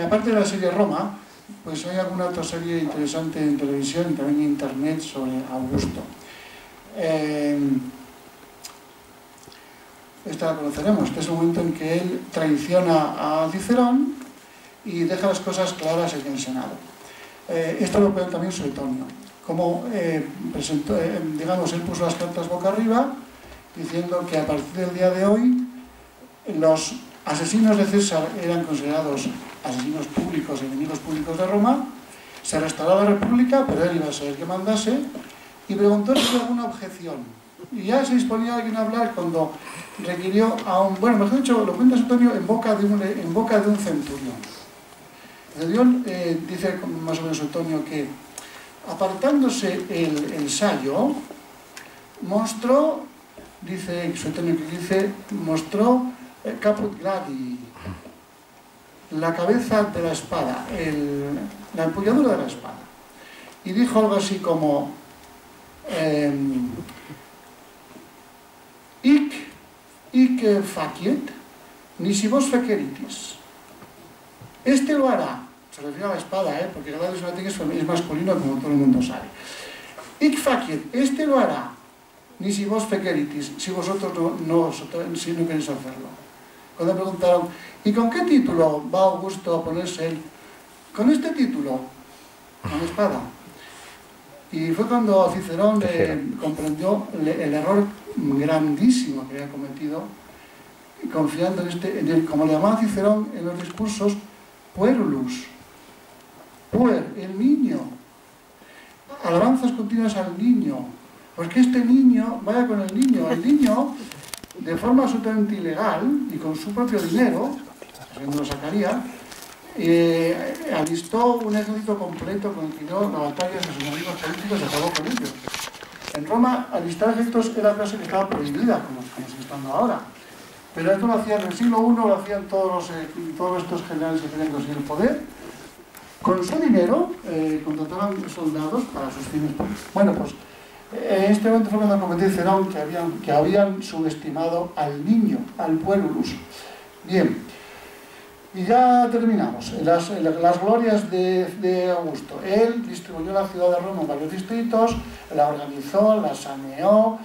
aparte de la serie Roma, pues hay alguna otra serie interesante en televisión y también en internet sobre Augusto. Esta la conoceremos. Este es el momento en que él traiciona a Cicerón y deja las cosas claras en el Senado. Esto lo puede también Suetonio. Como presentó, digamos, él puso las cartas boca arriba diciendo que a partir del día de hoy los asesinos de César eran considerados asesinos públicos, enemigos públicos de Roma, se restauraba la república, pero él iba a ser el que mandase, y preguntó si había alguna objeción. Y ya se disponía alguien a hablar cuando requirió a un... Bueno, mejor dicho, lo cuenta Suetonio en boca de un centurión. El centurión dice más o menos Suetonio que, apartándose el sayo, mostró, dice Suetonio que dice, mostró caput gladi, la cabeza de la espada, la empuñadura de la espada. Y dijo algo así como, hic faciet, nisi vos feceritis. Este lo hará, se refiere a la espada, porque gladius latín es masculino, como todo el mundo sabe. Hic faciet, este lo hará, nisi vos feceritis, si vosotros no queréis hacerlo. Cuando preguntaron, ¿y con qué título va Augusto a ponerse él? Con este título, con la espada. Y fue cuando Cicerón comprendió el error grandísimo que había cometido, confiando como le llamaba Cicerón en los discursos, puerulus, el niño, alabanzas continuas al niño, porque este niño, vaya con el niño de forma absolutamente ilegal y con su propio dinero, así no lo sacaría, alistó un ejército completo, continuó la batalla de sus enemigos políticos y acabó con ellos. En Roma, alistar ejércitos era cosa que estaba prohibida, como se está dando ahora. Pero esto lo hacían en el siglo I, lo hacían todos estos generales que querían conseguir el poder, Con su dinero contrataban soldados para sus fines. Bueno, pues en este momento fue cuando comenté Cerón que habían subestimado al niño, al puebulus. Bien, y ya terminamos. Las glorias de Augusto. Él distribuyó la ciudad de Roma en varios distritos, la organizó, la saneó,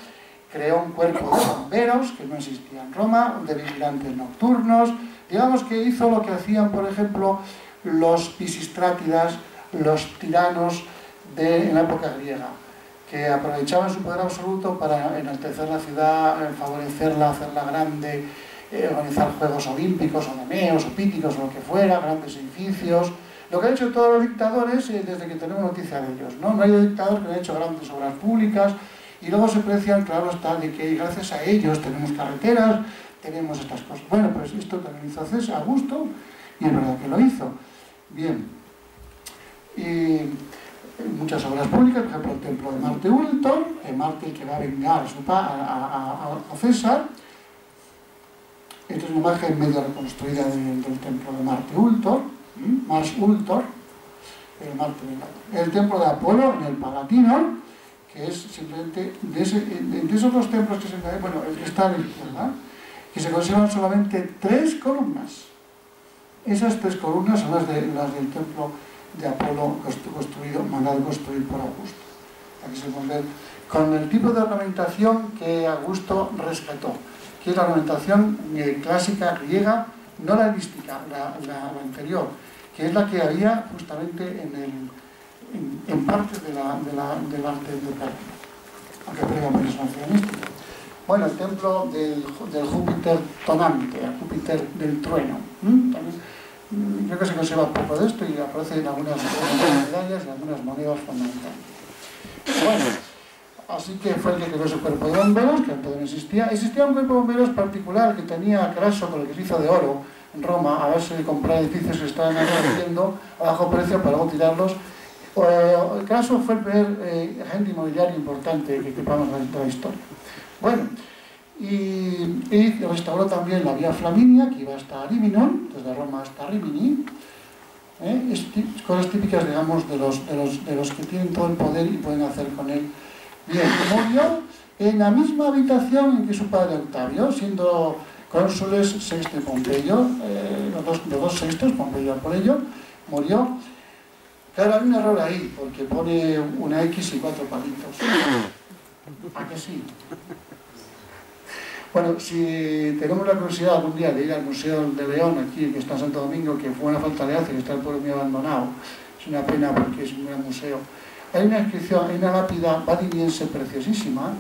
creó un cuerpo de bomberos que no existía en Roma, de vigilantes nocturnos. Digamos que hizo lo que hacían, por ejemplo, los pisistrátidas, los tiranos en la época griega, que aprovechaban su poder absoluto para enaltecer la ciudad, favorecerla, hacerla grande, organizar juegos olímpicos, o nemeos, o píticos, o lo que fuera, grandes edificios. Lo que han hecho todos los dictadores desde que tenemos noticia de ellos, ¿no? No hay dictador que haya hecho grandes obras públicas y luego se precian, claro está, de que gracias a ellos tenemos carreteras, tenemos estas cosas. Bueno, pues esto también hizo César Augusto y es verdad que lo hizo. Bien. Y muchas obras públicas, por ejemplo el templo de Marte Ultor, Marte que va a vengar a César. Esta es una imagen medio reconstruida del templo de Marte Ultor, Mars Ultor, el templo de Apolo en el Palatino, que es simplemente de esos dos templos que se bueno, el que está a la izquierda, que se conservan solamente 3 columnas. Esas 3 columnas son las del templo de Apolo mandado construir por Augusto. Aquí se puede ver con el tipo de ornamentación que Augusto rescató, que es la ornamentación clásica griega, no la helística, la anterior, que es la que había justamente en parte del arte de Cartago, aunque previamente es nacionalístico. Bueno, el templo del Júpiter tonante, el Júpiter del trueno. Creo que se conserva poco de esto y aparece en algunas medallas y algunas monedas fundamentales. Bueno, así que fue el que creó ese cuerpo de bomberos, que antes no existía. Existía un cuerpo de bomberos particular que tenía Craso, con el que se hizo de oro en Roma, a base de comprar edificios que estaban haciendo a bajo precio para luego tirarlos. Craso fue el primer agente inmobiliario importante que sepamos de la historia. Bueno, y restauró también la vía Flaminia, que iba hasta Ríminon, desde Roma hasta Rimini. Cosas típicas, digamos, de los que tienen todo el poder y pueden hacer con él. Bien, murió en la misma habitación en que su padre Octavio, siendo cónsules Sexto y Pompeyo, los dos Sextos, Pompeyo y Apoleyo, murió. Claro, hay un error ahí, porque pone una X y 4 palitos. ¿A que sí? Bueno, si tenemos la curiosidad algún día de ir al Museo de León, aquí, que está en Santo Domingo, que fue una falta de hace, que está el pueblo muy abandonado, es una pena porque es un gran museo. Hay una inscripción, hay una lápida valdiviense preciosísima,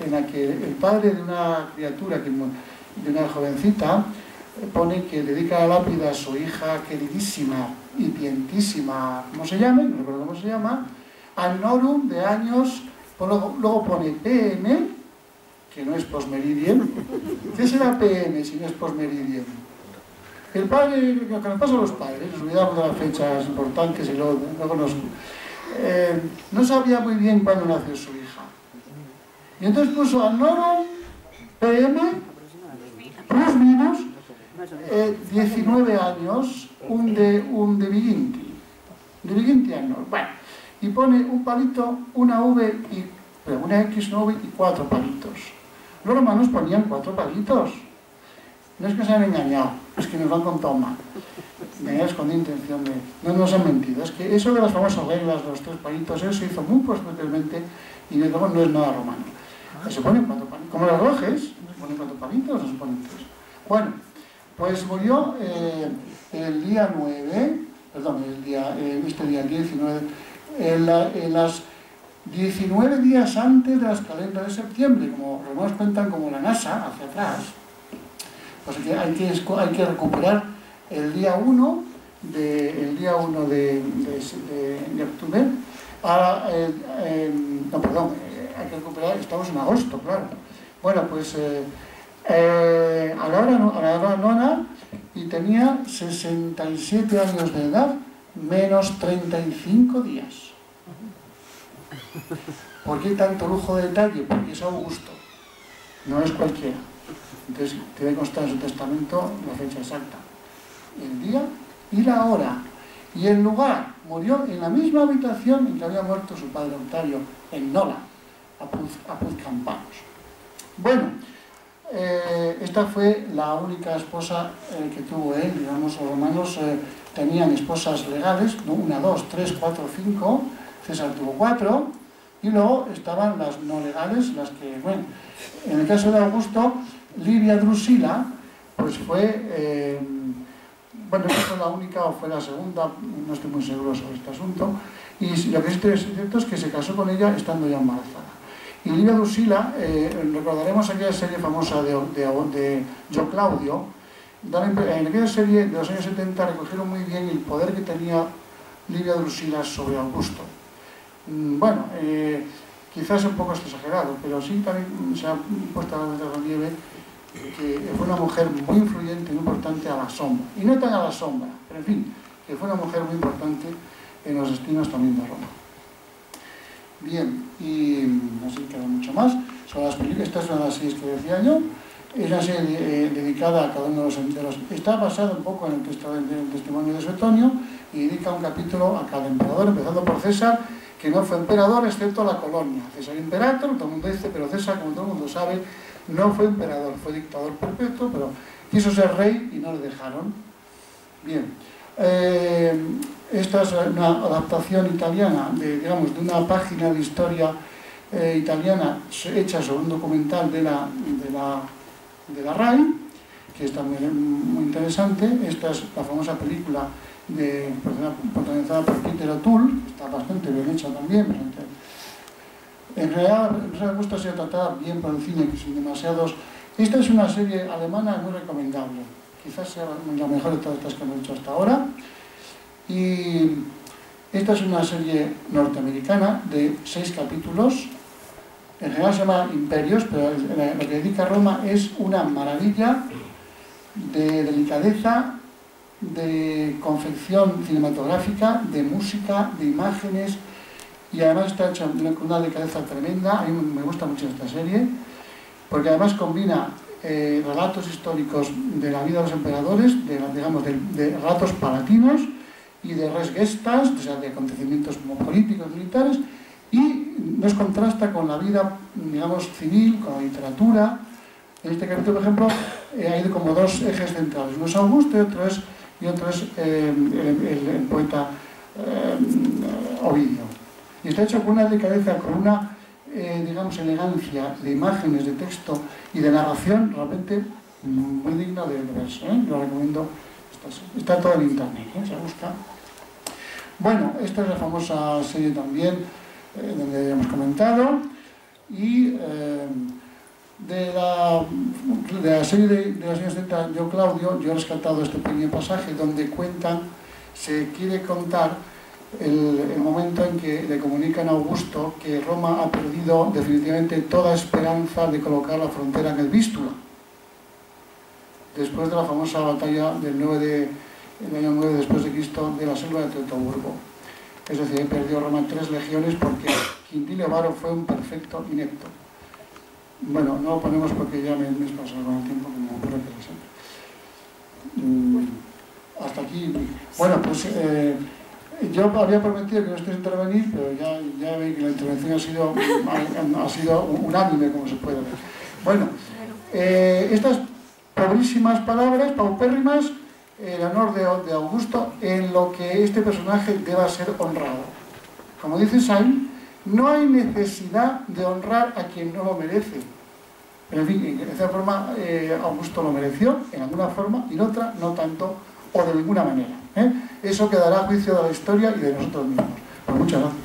en la que el padre de una criatura, de una jovencita, pone que dedica la lápida a su hija queridísima y pientísima, ¿cómo se llama? No recuerdo cómo se llama, Annorum de años, luego pone PM, que no es postmeridiem. ¿Qué será PM si no es postmeridiem? El padre, lo que nos pasa a los padres, nos olvidamos de las fechas importantes y luego no sabía muy bien cuándo nació su hija. Y entonces puso Annorum PM, plus minus, 19 años, un de Viginti Annor. Bueno, y pone un palito, una V, una X, una V y 4 palitos. Los romanos ponían 4 palitos. No es que se han engañado, es que nos lo han contado mal. Engañados con intención de... No nos han mentido. Es que eso de las famosas reglas de los 3 palitos, eso se hizo muy posteriormente y luego no es nada romano. Se ponen 4 palitos. Como los relojes, se ponen 4 palitos o se ponen 3. Bueno, pues murió el día 9, perdón, el día 19, en las 19 días antes de las calendas de septiembre, como los romanos cuentan como la NASA, hacia atrás, pues hay que recuperar el día 1 de octubre, no, perdón, hay que recuperar, estamos en agosto, claro. Bueno, pues a la hora nona, y tenía 67 años de edad, menos 35 días. ¿Por qué tanto lujo de detalle? Porque es Augusto, no es cualquiera. Entonces debe constar en su testamento la fecha exacta, el día y la hora. Y el lugar murió en la misma habitación en que había muerto su padre Octavio, en Nola, apud Campanos. Bueno, esta fue la única esposa que tuvo él. Digamos, los romanos tenían esposas legales, ¿no? 1, 2, 3, 4, 5, César tuvo 4, y luego estaban las no legales, las que, bueno, en el caso de Augusto, Livia Drusila, pues fue, bueno, fue la única o fue la segunda, no estoy muy seguro sobre este asunto, y lo que es cierto es que se casó con ella estando ya embarazada. Y Livia Drusila, recordaremos aquella serie famosa de Yo Claudio. En aquella serie de los años 70 recogieron muy bien el poder que tenía Livia Drusila sobre Augusto. Bueno, quizás un poco exagerado, pero sí también se ha puesto a la relieve que fue una mujer muy influyente y muy importante a la sombra. Y no tan a la sombra, pero en fin, que fue una mujer muy importante en los destinos también de Roma. Bien, y no sé si queda mucho más sobre las películas. Esta es una de las series que decía yo. Es una serie dedicada a cada uno de los... Está basado un poco en el testimonio de Suetonio y dedica un capítulo a cada emperador, empezando por César, que no fue emperador excepto la Colonia. César Imperator, todo el mundo dice, pero César, como todo el mundo sabe, no fue emperador, fue dictador perpetuo, pero quiso ser rey y no le dejaron. Bien. Esta es una adaptación italiana digamos, de una página de historia italiana hecha sobre un documental de la RAI, que es también muy interesante. Esta es la famosa película protagonizada por Peter O'Toole, está bastante bien hecha también. En realidad, me gusta ser tratada bien por el cine, que sin demasiados... Esta es una serie alemana muy recomendable. Quizás sea la mejor de todas estas que hemos hecho hasta ahora. Y esta es una serie norteamericana de 6 capítulos. En general se llama Imperios, pero lo que dedica a Roma es una maravilla de delicadeza, de confección cinematográfica, de música, de imágenes, y además está hecha con una delicadeza tremenda. A mí me gusta mucho esta serie, porque además combina relatos históricos de la vida de los emperadores, digamos, de relatos palatinos y de res gestas, o sea, de acontecimientos políticos, militares, y nos contrasta con la vida, digamos, civil, con la literatura. En este capítulo, por ejemplo, hay como 2 ejes centrales. Uno es Augusto y otro es el poeta Ovidio. Y está hecho con una delicadeza, con una, digamos, elegancia de imágenes, de texto y de narración realmente muy digna de verse. Lo recomiendo. Está todo en internet, se busca. Bueno, esta es la famosa serie también, donde hemos comentado. Y de la serie de los años 70, Yo Claudio, yo he rescatado este pequeño pasaje donde se quiere contar el momento en que le comunican a Augusto que Roma ha perdido definitivamente toda esperanza de colocar la frontera en el Vístula, después de la famosa batalla del año 9 después de Cristo de la selva de Teutoburgo. Es decir, perdió Roma 3 legiones porque Quintilio Varo fue un perfecto inepto. Bueno, no lo ponemos porque ya me he pasado con el tiempo, que me ocurre que siempre. Hasta aquí. Bueno, pues yo había prometido que no estés a intervenir, pero ya veis que la intervención ha sido unánime, como se puede ver. Bueno, estas pobrísimas palabras, paupérrimas, el honor de Augusto, en lo que este personaje deba ser honrado. Como dice Sainz, no hay necesidad de honrar a quien no lo merece. Pero en fin, de esa forma Augusto lo mereció, en alguna forma, y en otra no tanto, o de ninguna manera. Eso quedará a juicio de la historia y de nosotros mismos. Pues muchas gracias.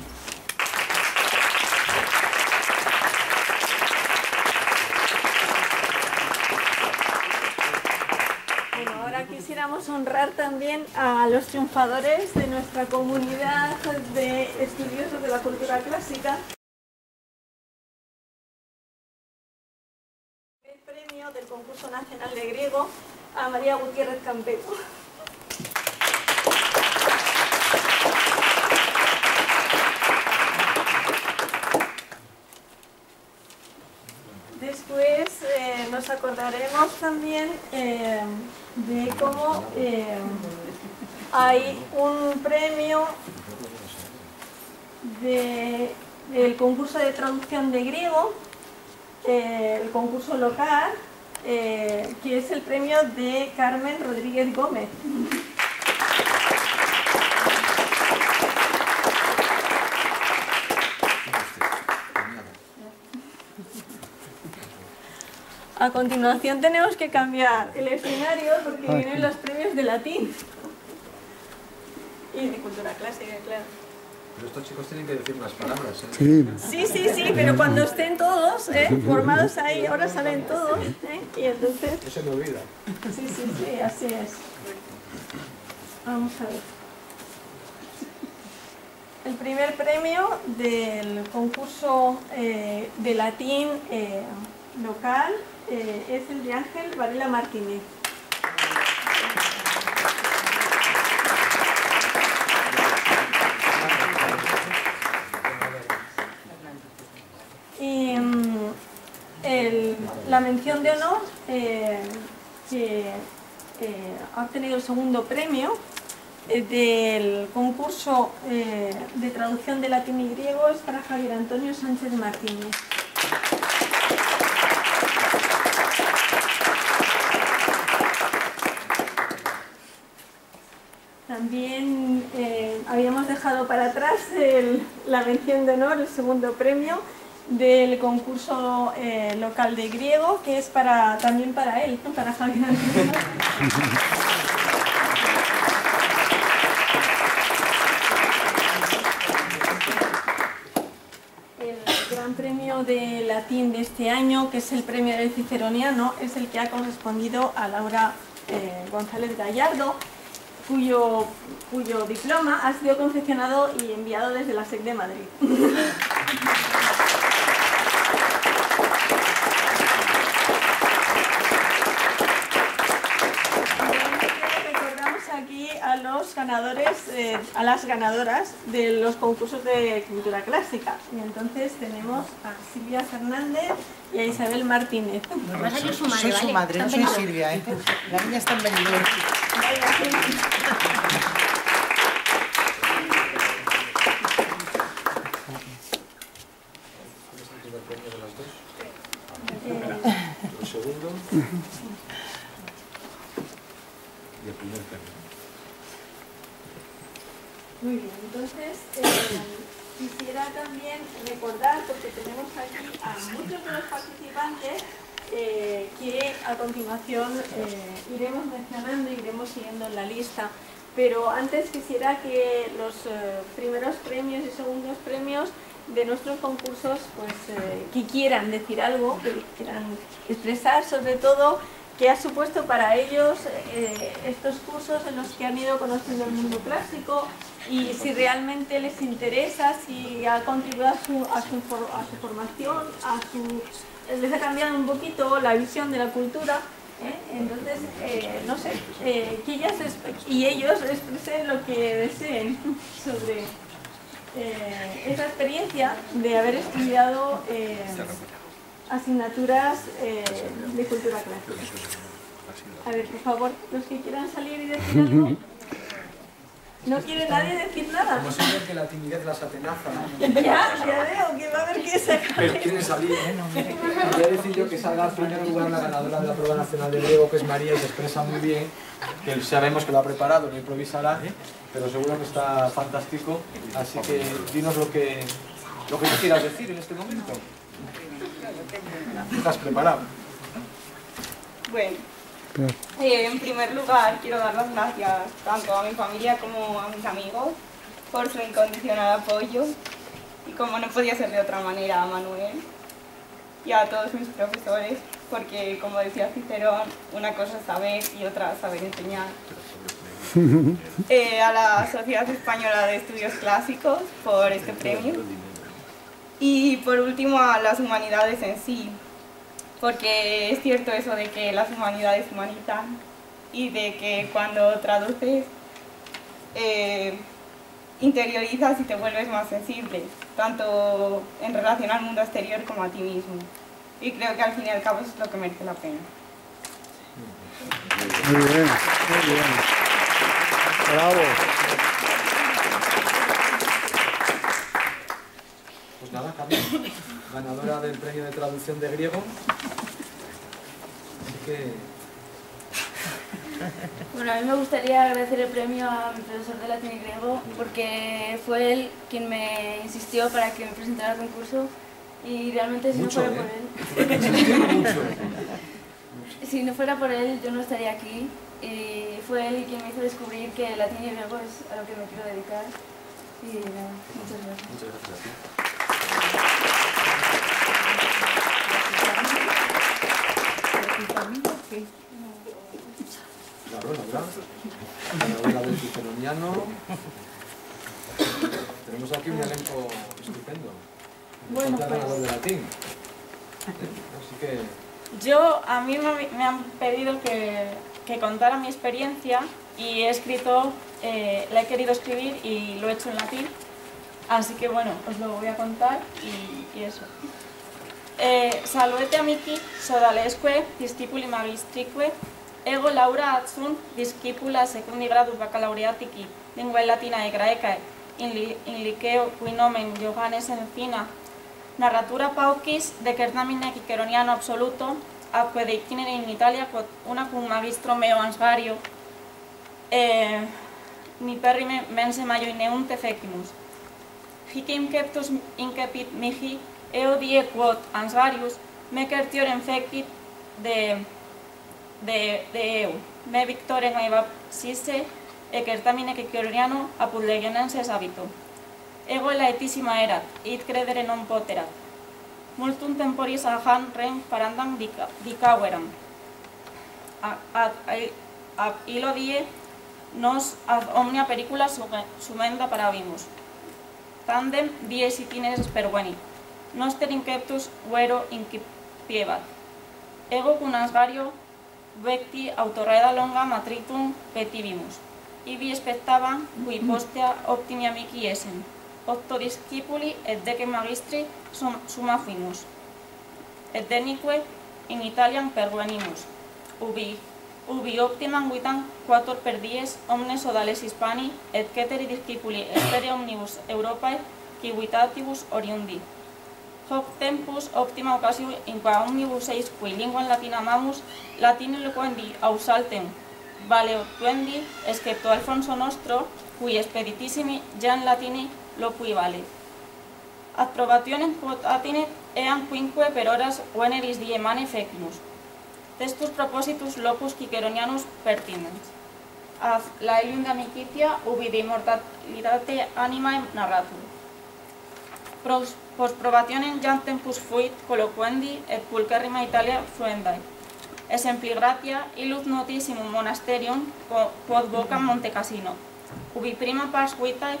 Quisiéramos honrar también a los triunfadores de nuestra comunidad de estudiosos de la cultura clásica. El premio del Concurso Nacional de Griego a María Gutiérrez Campero. Después nos acordaremos también de cómo hay un premio del concurso de traducción de griego, el concurso local, que es el premio de Carmen Rodríguez Gómez. A continuación tenemos que cambiar el escenario porque vienen los premios de latín y de cultura clásica, claro. Pero estos chicos tienen que decir unas palabras, ¿eh? Sí. Sí, pero cuando estén todos formados ahí, ahora salen todos, y entonces... No se me olvida. Sí, así es. Vamos a ver. El primer premio del concurso de latín local es el de Ángel Varela Martínez. Y la mención de honor que ha obtenido el segundo premio del concurso de traducción de latín y griego es para Javier Antonio Sánchez Martínez. También habíamos dejado para atrás la mención de honor, el segundo premio del concurso local de griego, que es también para él, ¿no? Para Javier Antonio. El gran premio de latín de este año, que es el premio del Ciceroniano, es el que ha correspondido a Laura González Gallardo, cuyo diploma ha sido confeccionado y enviado desde la SEC de Madrid. Recordamos aquí a los ganadores, a las ganadoras de los concursos de cultura clásica. Y entonces tenemos a Silvia Fernández y a Isabel Martínez. Soy su madre, no soy Silvia, ¿eh? La niña está en Benidorm. El segundo y el primer premio. Muy bien, entonces quisiera también recordar, porque tenemos aquí a muchos de los participantes que a continuación iremos mencionando, iremos siguiendo en la lista, pero antes quisiera que los primeros premios y segundos premios de nuestros concursos, pues que quieran decir algo, que quieran expresar sobre todo qué ha supuesto para ellos estos cursos en los que han ido conociendo el mundo clásico y si realmente les interesa, si ha contribuido a su formación, les ha cambiado un poquito la visión de la cultura. Entonces, no sé, que ellas y ellos expresen lo que deseen sobre esa experiencia de haber estudiado asignaturas de cultura clásica. A ver, por favor, los que quieran salir y decir algo. ¿No quiere nadie decir nada? Como siempre que la timidez las atenaza. Ya veo que va a haber que sacar. Pero quieren salir, ¿eh? Voy a decir yo que salga al primer lugar la ganadora de la prueba nacional de griego, que es María, y se expresa muy bien, que sabemos que lo ha preparado, lo improvisará, pero seguro que está fantástico. Así que dinos lo que tú quieras decir en este momento. ¿Estás preparado? Bueno, en primer lugar quiero dar las gracias tanto a mi familia como a mis amigos por su incondicional apoyo y como no podía ser de otra manera a Manuel y a todos mis profesores porque como decía Cicerón, una cosa es saber y otra saber enseñar. A la Sociedad Española de Estudios Clásicos por este premio y por último a las humanidades en sí, porque es cierto eso de que las humanidades humanizan y de que cuando traduces interiorizas y te vuelves más sensible, tanto en relación al mundo exterior como a ti mismo. Y creo que al fin y al cabo eso es lo que merece la pena. Muy bien, muy bien. Bravo. Pues nada, Carmen, ganadora del premio de traducción de griego. Así que... Bueno, a mí me gustaría agradecer el premio a mi profesor de latín y griego porque fue él quien me insistió para que me presentara al concurso y realmente si mucho, no fuera por él... mucho. Si no fuera por él yo no estaría aquí y fue él quien me hizo descubrir que el latín y griego es a lo que me quiero dedicar y nada, muchas gracias. Muchas gracias a ti. Laura del Ciceroniano. Tenemos aquí un elenco estupendo. Bueno, Falta el pues... ganador de latín. Así que... A mí me han pedido que contara mi experiencia y he escrito, la he querido escribir y lo he hecho en latín. Así que bueno, os lo voy a contar y eso. Salvete amici, sodalesque, discipuli magistrique, ego Laura adsunt discipula secundi gradus baccalaureatici, lingua latina e graecae, in liceo qui nomen Johannes Encina, narratura paucis de Cernamine Ciceroniano absoluto, atque de itinere in Italia quod una cum magistro meo ansgario, mi perrime mense maio ineunte fecimus. Hic inceptus incepit mihi, eo die quod ansgarius, me certiorem fecit de eu, me victorem aevapsisse, e certamine Ciceroniano apud legionenses habito. Ego laetissima erat, id credere non poterat. Multum temporis ahan rem parandam dicaveram. Ab illo die nos ad omnia pericula sumenda parabimus. Tandem dies itineres perveni. Noster inceptus vero incipiebat. Ego cum ansgario vecti autorreda longa matritum petivimus. Ibi spectavam qui postea optimi amici esem. 8 discipuli et 10 magistri summa fimus. Et denique in Italiam pervenimus. Ubi optimam vitam 4 per dies omnes sodales Hispani et ceteri discipuli espere omnibus Europae civitatibus oriundi. Hoc tempus optima occasio in qua omnibus eis qui linguam latina amamus, latine loquendi ausaltem valeotuendi, excepto Alfonso nostro, qui expeditissimi jam latini loqui vale. Ad probationem quod attinet eam quinque per horas veneris die mane fecimus. Testus propositus locus Ciceronianus pertinens. Ad laelium de amicitia ubi de immortalitate animae narratur. Post probationem jam tempus fuit colloquendi et pulcherrima Italia fluendae. Exempli gratia illud notissimum monasterium quod vocam Monte Cassino, ubi prima pars vitae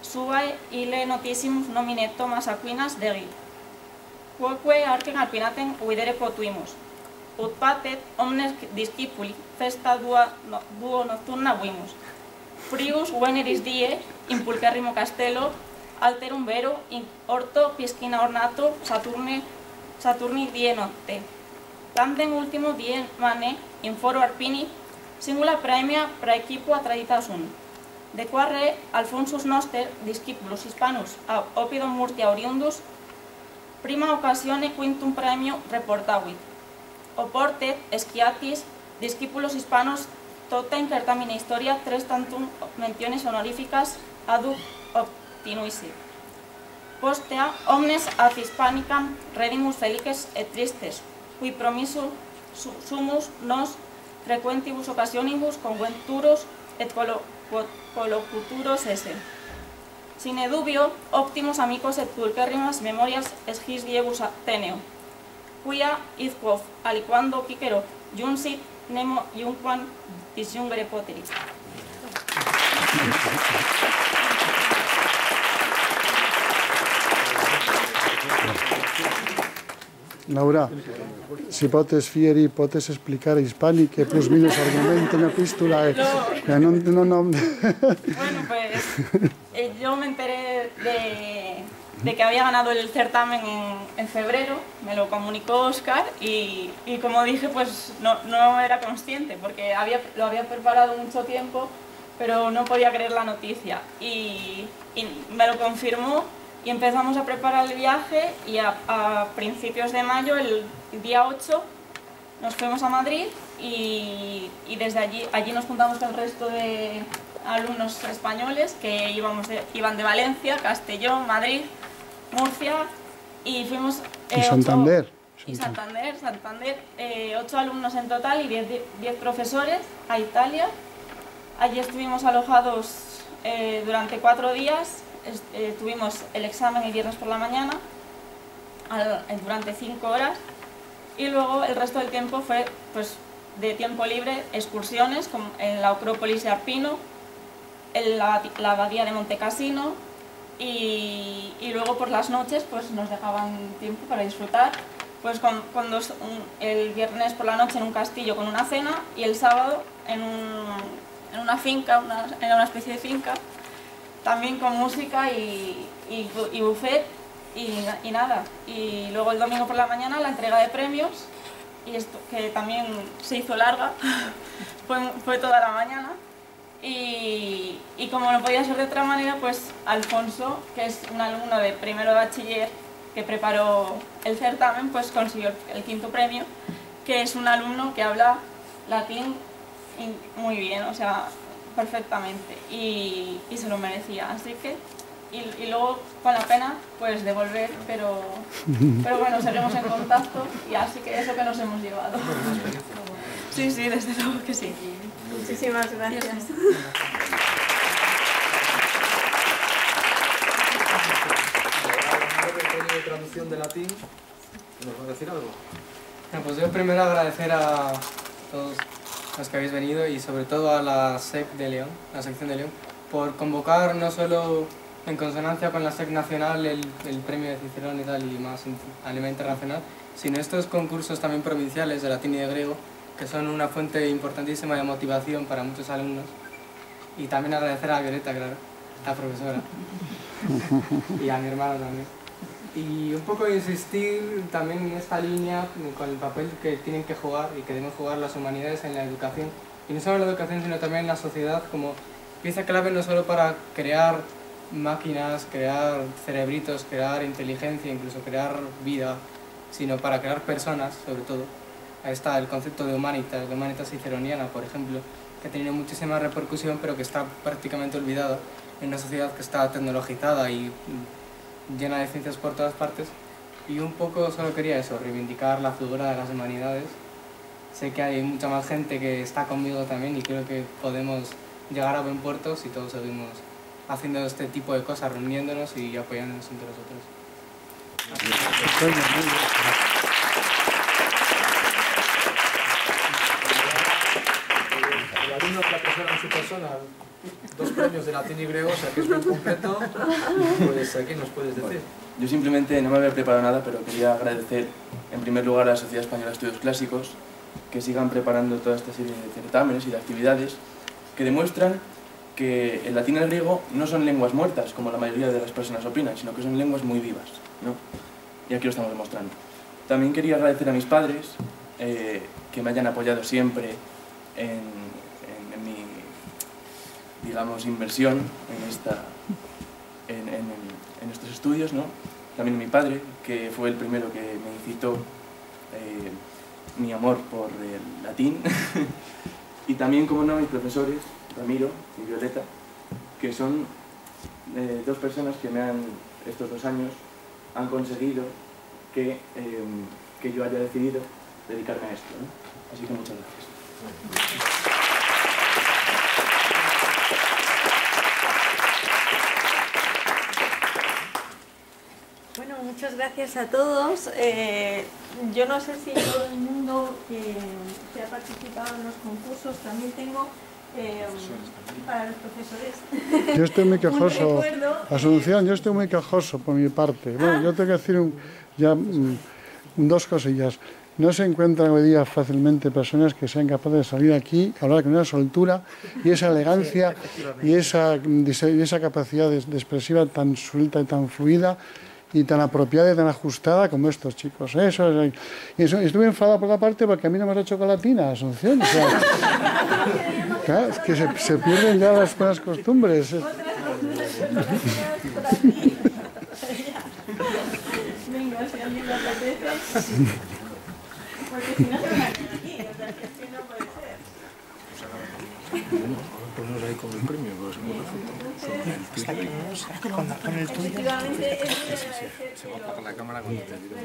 suae ille notissimus nomine Thomas Aquinas degit. Quoque arcem alpinatem videre potuimus. Ut patet omnes discipuli festa duo nocturna vimus. Prius veneris die in pulcherrimo castello alterum vero in orto piscina ornato Saturni die nocte. Tandem ultimo die mane in foro Arpini singula praemia praequipo atradita sunt. De quare Alfonsus noster discipulus Hispanus oppidum Murtia oriundus prima occasione quintum praemio reportavit. Oportet Sciatis discipulus Hispanos tota in certamine historia 3 tantum mentiones honorificas adhuc obtinuisse. Postea omnes ad Hispanicam redimus felices et tristes, qui promisu sumus nos frequentibus occasionibus conventuros et collocuturos esse. Sine dubio, optimus amicos et pulcherrimas memorias esgis diebus teneo, quia id quof aliquando Cicero junsit nemo iunquam disjungere poterit. Laura, si potes fieri, potes explicare hispaniche plus minus argumentum epistulae. Bueno, pues yo me enteré de que había ganado el certamen en febrero, me lo comunicó Óscar y como dije, pues no era consciente porque lo había preparado mucho tiempo pero no podía creer la noticia y me lo confirmó y empezamos a preparar el viaje y a principios de mayo, el día 8, nos fuimos a Madrid y desde allí nos juntamos con el resto de alumnos españoles que iban de Valencia, Castellón, Madrid, Murcia y fuimos... y Santander. Santander, 8 alumnos en total y 10 profesores a Italia. Allí estuvimos alojados durante 4 días, tuvimos el examen el viernes por la mañana durante 5 horas y luego el resto del tiempo fue pues, de tiempo libre, excursiones como en la Acrópolis de Arpino, en la abadía de Montecassino y luego por las noches pues, nos dejaban tiempo para disfrutar. Pues el viernes por la noche en un castillo con una cena y el sábado en una finca, en una especie de finca, también con música y buffet y nada. Y luego el domingo por la mañana la entrega de premios, y esto que también se hizo larga, fue toda la mañana. Y como no podía ser de otra manera, pues Alfonso, que es un alumno de primero de bachiller, que preparó el certamen, pues consiguió el 5.º premio, que es un alumno que habla latín muy bien, o sea, perfectamente, y se lo merecía, así que, y luego con la pena, pues de volver, pero bueno, seguimos en contacto, y así que eso que nos hemos llevado. Sí, desde luego que sí. Muchísimas gracias. De traducción de latín, ¿nos va a decir algo? Bueno, pues yo primero agradecer a todos los que habéis venido y sobre todo a la SEC de León, la sección de León, por convocar no solo en consonancia con la SEC nacional el premio de Cicerón y tal y más a nivel internacional, sino estos concursos también provinciales de latín y de griego, que son una fuente importantísima de motivación para muchos alumnos. Y también agradecer a Violeta, claro, la profesora, y a mi hermano también. Y un poco insistir también en esta línea con el papel que tienen que jugar y que deben jugar las humanidades en la educación. Y no solo en la educación, sino también en la sociedad como pieza clave no solo para crear máquinas, crear cerebritos, crear inteligencia, incluso crear vida, sino para crear personas, sobre todo. Ahí está el concepto de humanitas ciceroniana, por ejemplo, que ha tenido muchísima repercusión, pero que está prácticamente olvidada en una sociedad que está tecnologizada y llena de ciencias por todas partes. Y un poco solo quería eso, reivindicar la figura de las humanidades. Sé que hay mucha más gente que está conmigo también y creo que podemos llegar a buen puerto si todos seguimos haciendo este tipo de cosas, reuniéndonos y apoyándonos entre nosotros. El alumno que la persona en su persona, 2 premios de latín y griego, o sea que es muy completo, pues ¿qué nos puedes decir? Bueno, yo simplemente no me había preparado nada, pero quería agradecer en primer lugar a la Sociedad Española de Estudios Clásicos que sigan preparando toda esta serie de certámenes y de actividades que demuestran que el latín y el griego no son lenguas muertas, como la mayoría de las personas opinan, sino que son lenguas muy vivas, ¿no? Y aquí lo estamos demostrando. También quería agradecer a mis padres que me hayan apoyado siempre en mi, digamos, inversión en estos estudios, ¿no? También a mi padre, que fue el primero que me incitó mi amor por el latín. Y también, como no, mis profesores, Ramiro y Violeta, que son 2 personas que estos 2 años han conseguido que yo haya decidido dedicarme a esto, ¿no? Así que muchas gracias. Bueno, muchas gracias a todos. Yo no sé si todo el mundo que ha participado en los concursos también tengo para los profesores. Yo estoy muy quejoso, Asunción, yo estoy muy quejoso por mi parte. Bueno, yo tengo que decir ya 2 cosillas. No se encuentran hoy día fácilmente personas que sean capaces de salir aquí, hablar con una soltura y esa elegancia y esa capacidad de expresiva tan suelta y tan fluida y tan apropiada y tan ajustada como estos chicos. Y estuve enfadado por la parte porque a mí no me has hecho chocolatina, Asunción. O sea, Claro, es que se pierden ya las buenas costumbres. Otras compañeras por aquí. Venga, si a alguien le apetece. Porque si no se van a quedar aquí, o sea, que así no puede ser. Ponernos ahí con el premio, pero se puede Con el tuyo. Efectivamente, es muy agradecer se va a apagar la cámara cuando te digo.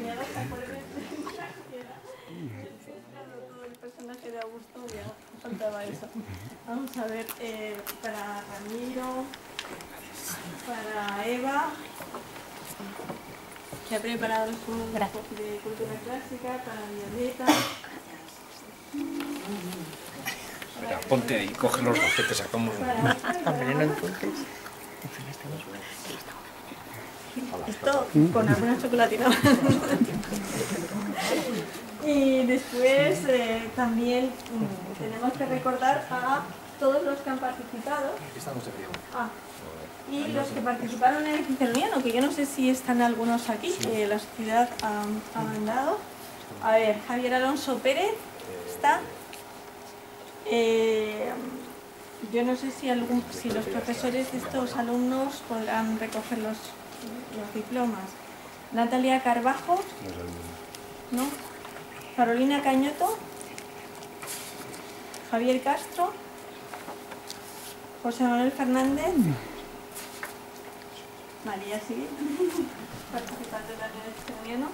todo el personaje de Augusto, ya faltaba eso. Vamos a ver, para Ramiro, para Eva, que ha preparado su de cultura clásica, para Violeta. Espera, ponte ahí, coge los dos que te sacamos. Hombre, no entonces. Esto con alguna chocolatina. Y después también tenemos que recordar a todos los que han participado. Y los que participaron en el ciceroniano, que yo no sé si están algunos aquí, la sociedad ha mandado. A ver, Javier Alonso Pérez está. Yo no sé si los profesores de estos alumnos podrán recoger los diplomas. Natalia Carbajo, ¿no? Carolina Cañoto, Javier Castro, José Manuel Fernández, María Civil, participante también del ciceroniano,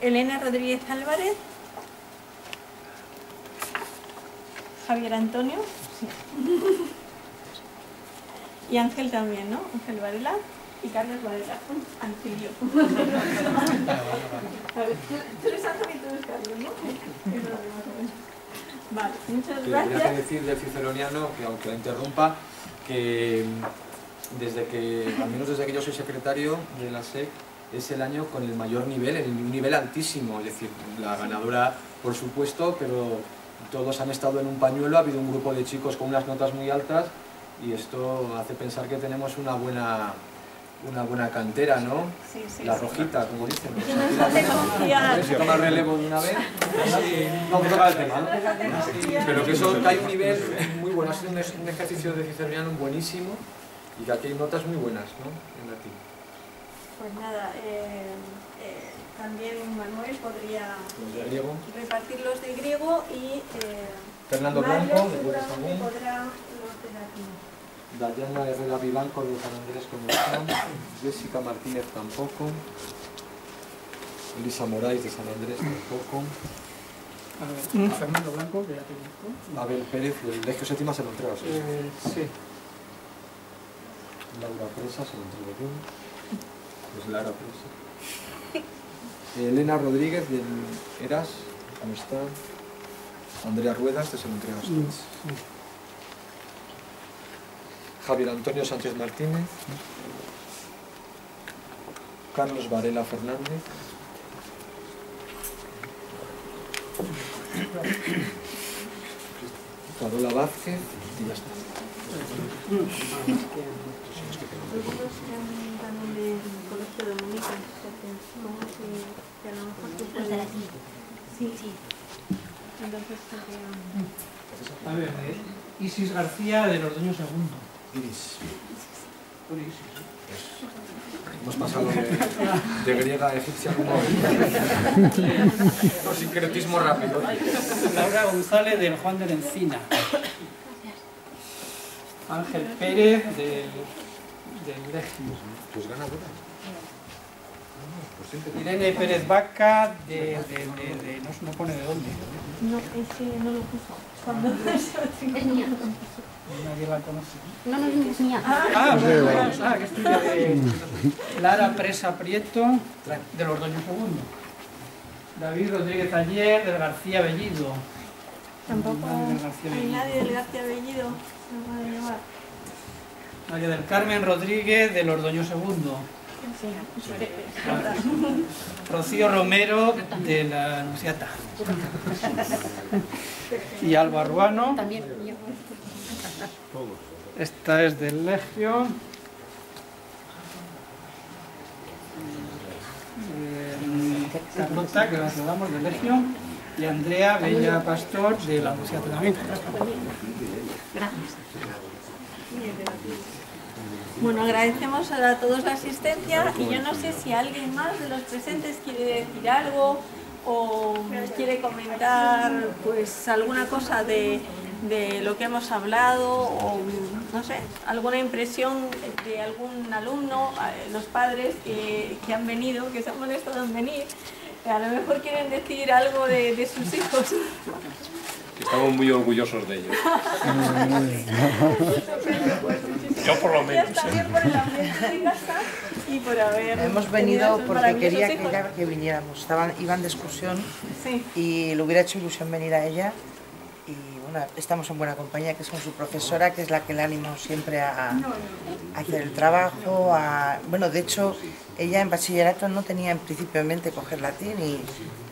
Elena Rodríguez Álvarez, Javier Antonio, sí. Y Ángel también, ¿no? Ángel Varela y Carlos Varela. Ángel yo. A ver, tú eres Ángel y tú eres Carlos, ¿no? Vale, muchas gracias. Tenía que decir del ciceroniano, que aunque la interrumpa, que al menos desde que yo soy secretario de la SEC, es el año con el mayor nivel, un nivel altísimo, es decir, la ganadora por supuesto, pero todos han estado en un pañuelo, ha habido un grupo de chicos con unas notas muy altas y esto hace pensar que tenemos una buena cantera, ¿no? Sí, sí, la sí. rojita, como dicen. Que nos hace confiar. Si toma relevo de una vez, vamos a tocar el tema, ¿no? Pero que hay un nivel muy bueno, ha sido un ejercicio de ciceroniano buenísimo y que aquí hay notas muy buenas, ¿no? En latín. Pues nada, también Manuel podría repartir los de griego y Fernando Mario Blanco, de seguramente Sagún. podrá los de latín. Dayana Herrera Vivanco de San Andrés como están, Jessica Martínez tampoco, Elisa Moraes de San Andrés tampoco, Fernando Blanco, que ya te dijo. Abel Pérez del Legio Séptima se lo entrega, ¿sí? Sí. Laura Presa se lo entrego yo, pues Lara Presa. Elena Rodríguez del Eras, ¿cómo está? Andrea Ruedas, te se lo entregas tú. Javier Antonio Sánchez Martínez, Carlos Varela Fernández, Carola Vázquez y ya está. Algunos también del colegio de Mónica, porque supongo que a lo mejor tú puedes... Sí, sí. Entonces serían... A ver, Isis García del Ordoño II. Iris. Hemos pasado de griega a egipcia como por sincretismo rápido. Laura González del Juan de la Encina. Ángel Pérez del Legio. Pues ganadora. Irene Pérez Vaca no pone de dónde. No, ese no lo puso. Cuando Es mía. Nadie la conoce. No, es mía. Que estudia de Lara Presa Prieto del Ordoño II. David Rodríguez Ayer del García Bellido. tampoco hay nadie del García Bellido. Se lo puede llevar. María del Carmen Rodríguez del Ordoño II. Rocío Romero de la Anunciata. Y Alba Ruano. También. Esta es del Legio. Carlota, que la saludamos del Legio. y Andrea Bella Pastor de la Lucía también. Gracias. Bueno, agradecemos a todos la asistencia y yo no sé si alguien más de los presentes quiere decir algo o quiere comentar pues alguna cosa de lo que hemos hablado o no sé, alguna impresión de algún alumno, los padres que han venido, que se han molestado en venir, a lo mejor quieren decir algo de sus hijos. Estamos muy orgullosos de ellos. Yo por lo menos. También por el ambiente de casa y por haber... Hemos venido porque quería que viniéramos. Iban de excursión y le hubiera hecho ilusión venir a ella. Y bueno, estamos en buena compañía, que es con su profesora, que es la que le animo siempre a hacer el trabajo. Bueno, de hecho, ella en bachillerato no tenía en principio en mente coger latín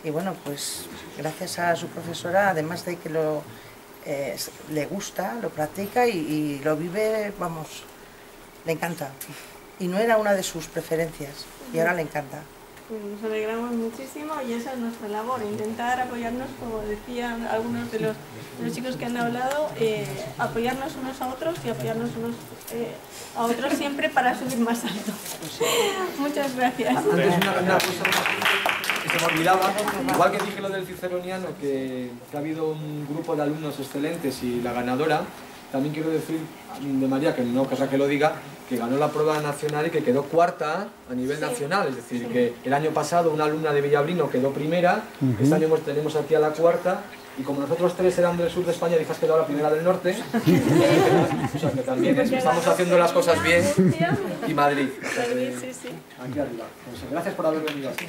y bueno, pues gracias a su profesora, además de que le gusta, lo practica y lo vive, vamos, le encanta. Y no era una de sus preferencias y ahora le encanta. Nos alegramos muchísimo y esa es nuestra labor, intentar apoyarnos, como decían algunos de los chicos que han hablado, apoyarnos unos a otros y apoyarnos unos a otros siempre para subir más alto. Muchas gracias. Antes una cosa que se me olvidaba, igual que dije lo del ciceroniano, que ha habido un grupo de alumnos excelentes y la ganadora, también quiero decir de María, que no cosa que lo diga, que ganó la prueba nacional y que quedó cuarta a nivel nacional, es decir, que el año pasado una alumna de Villablino quedó primera, este año tenemos aquí a la cuarta, y como nosotros tres eran del sur de España, Rijas quedó la primera del norte, o sea que también estamos haciendo las cosas bien, y Madrid, o sea que, aquí arriba. Pues gracias por haber venido aquí.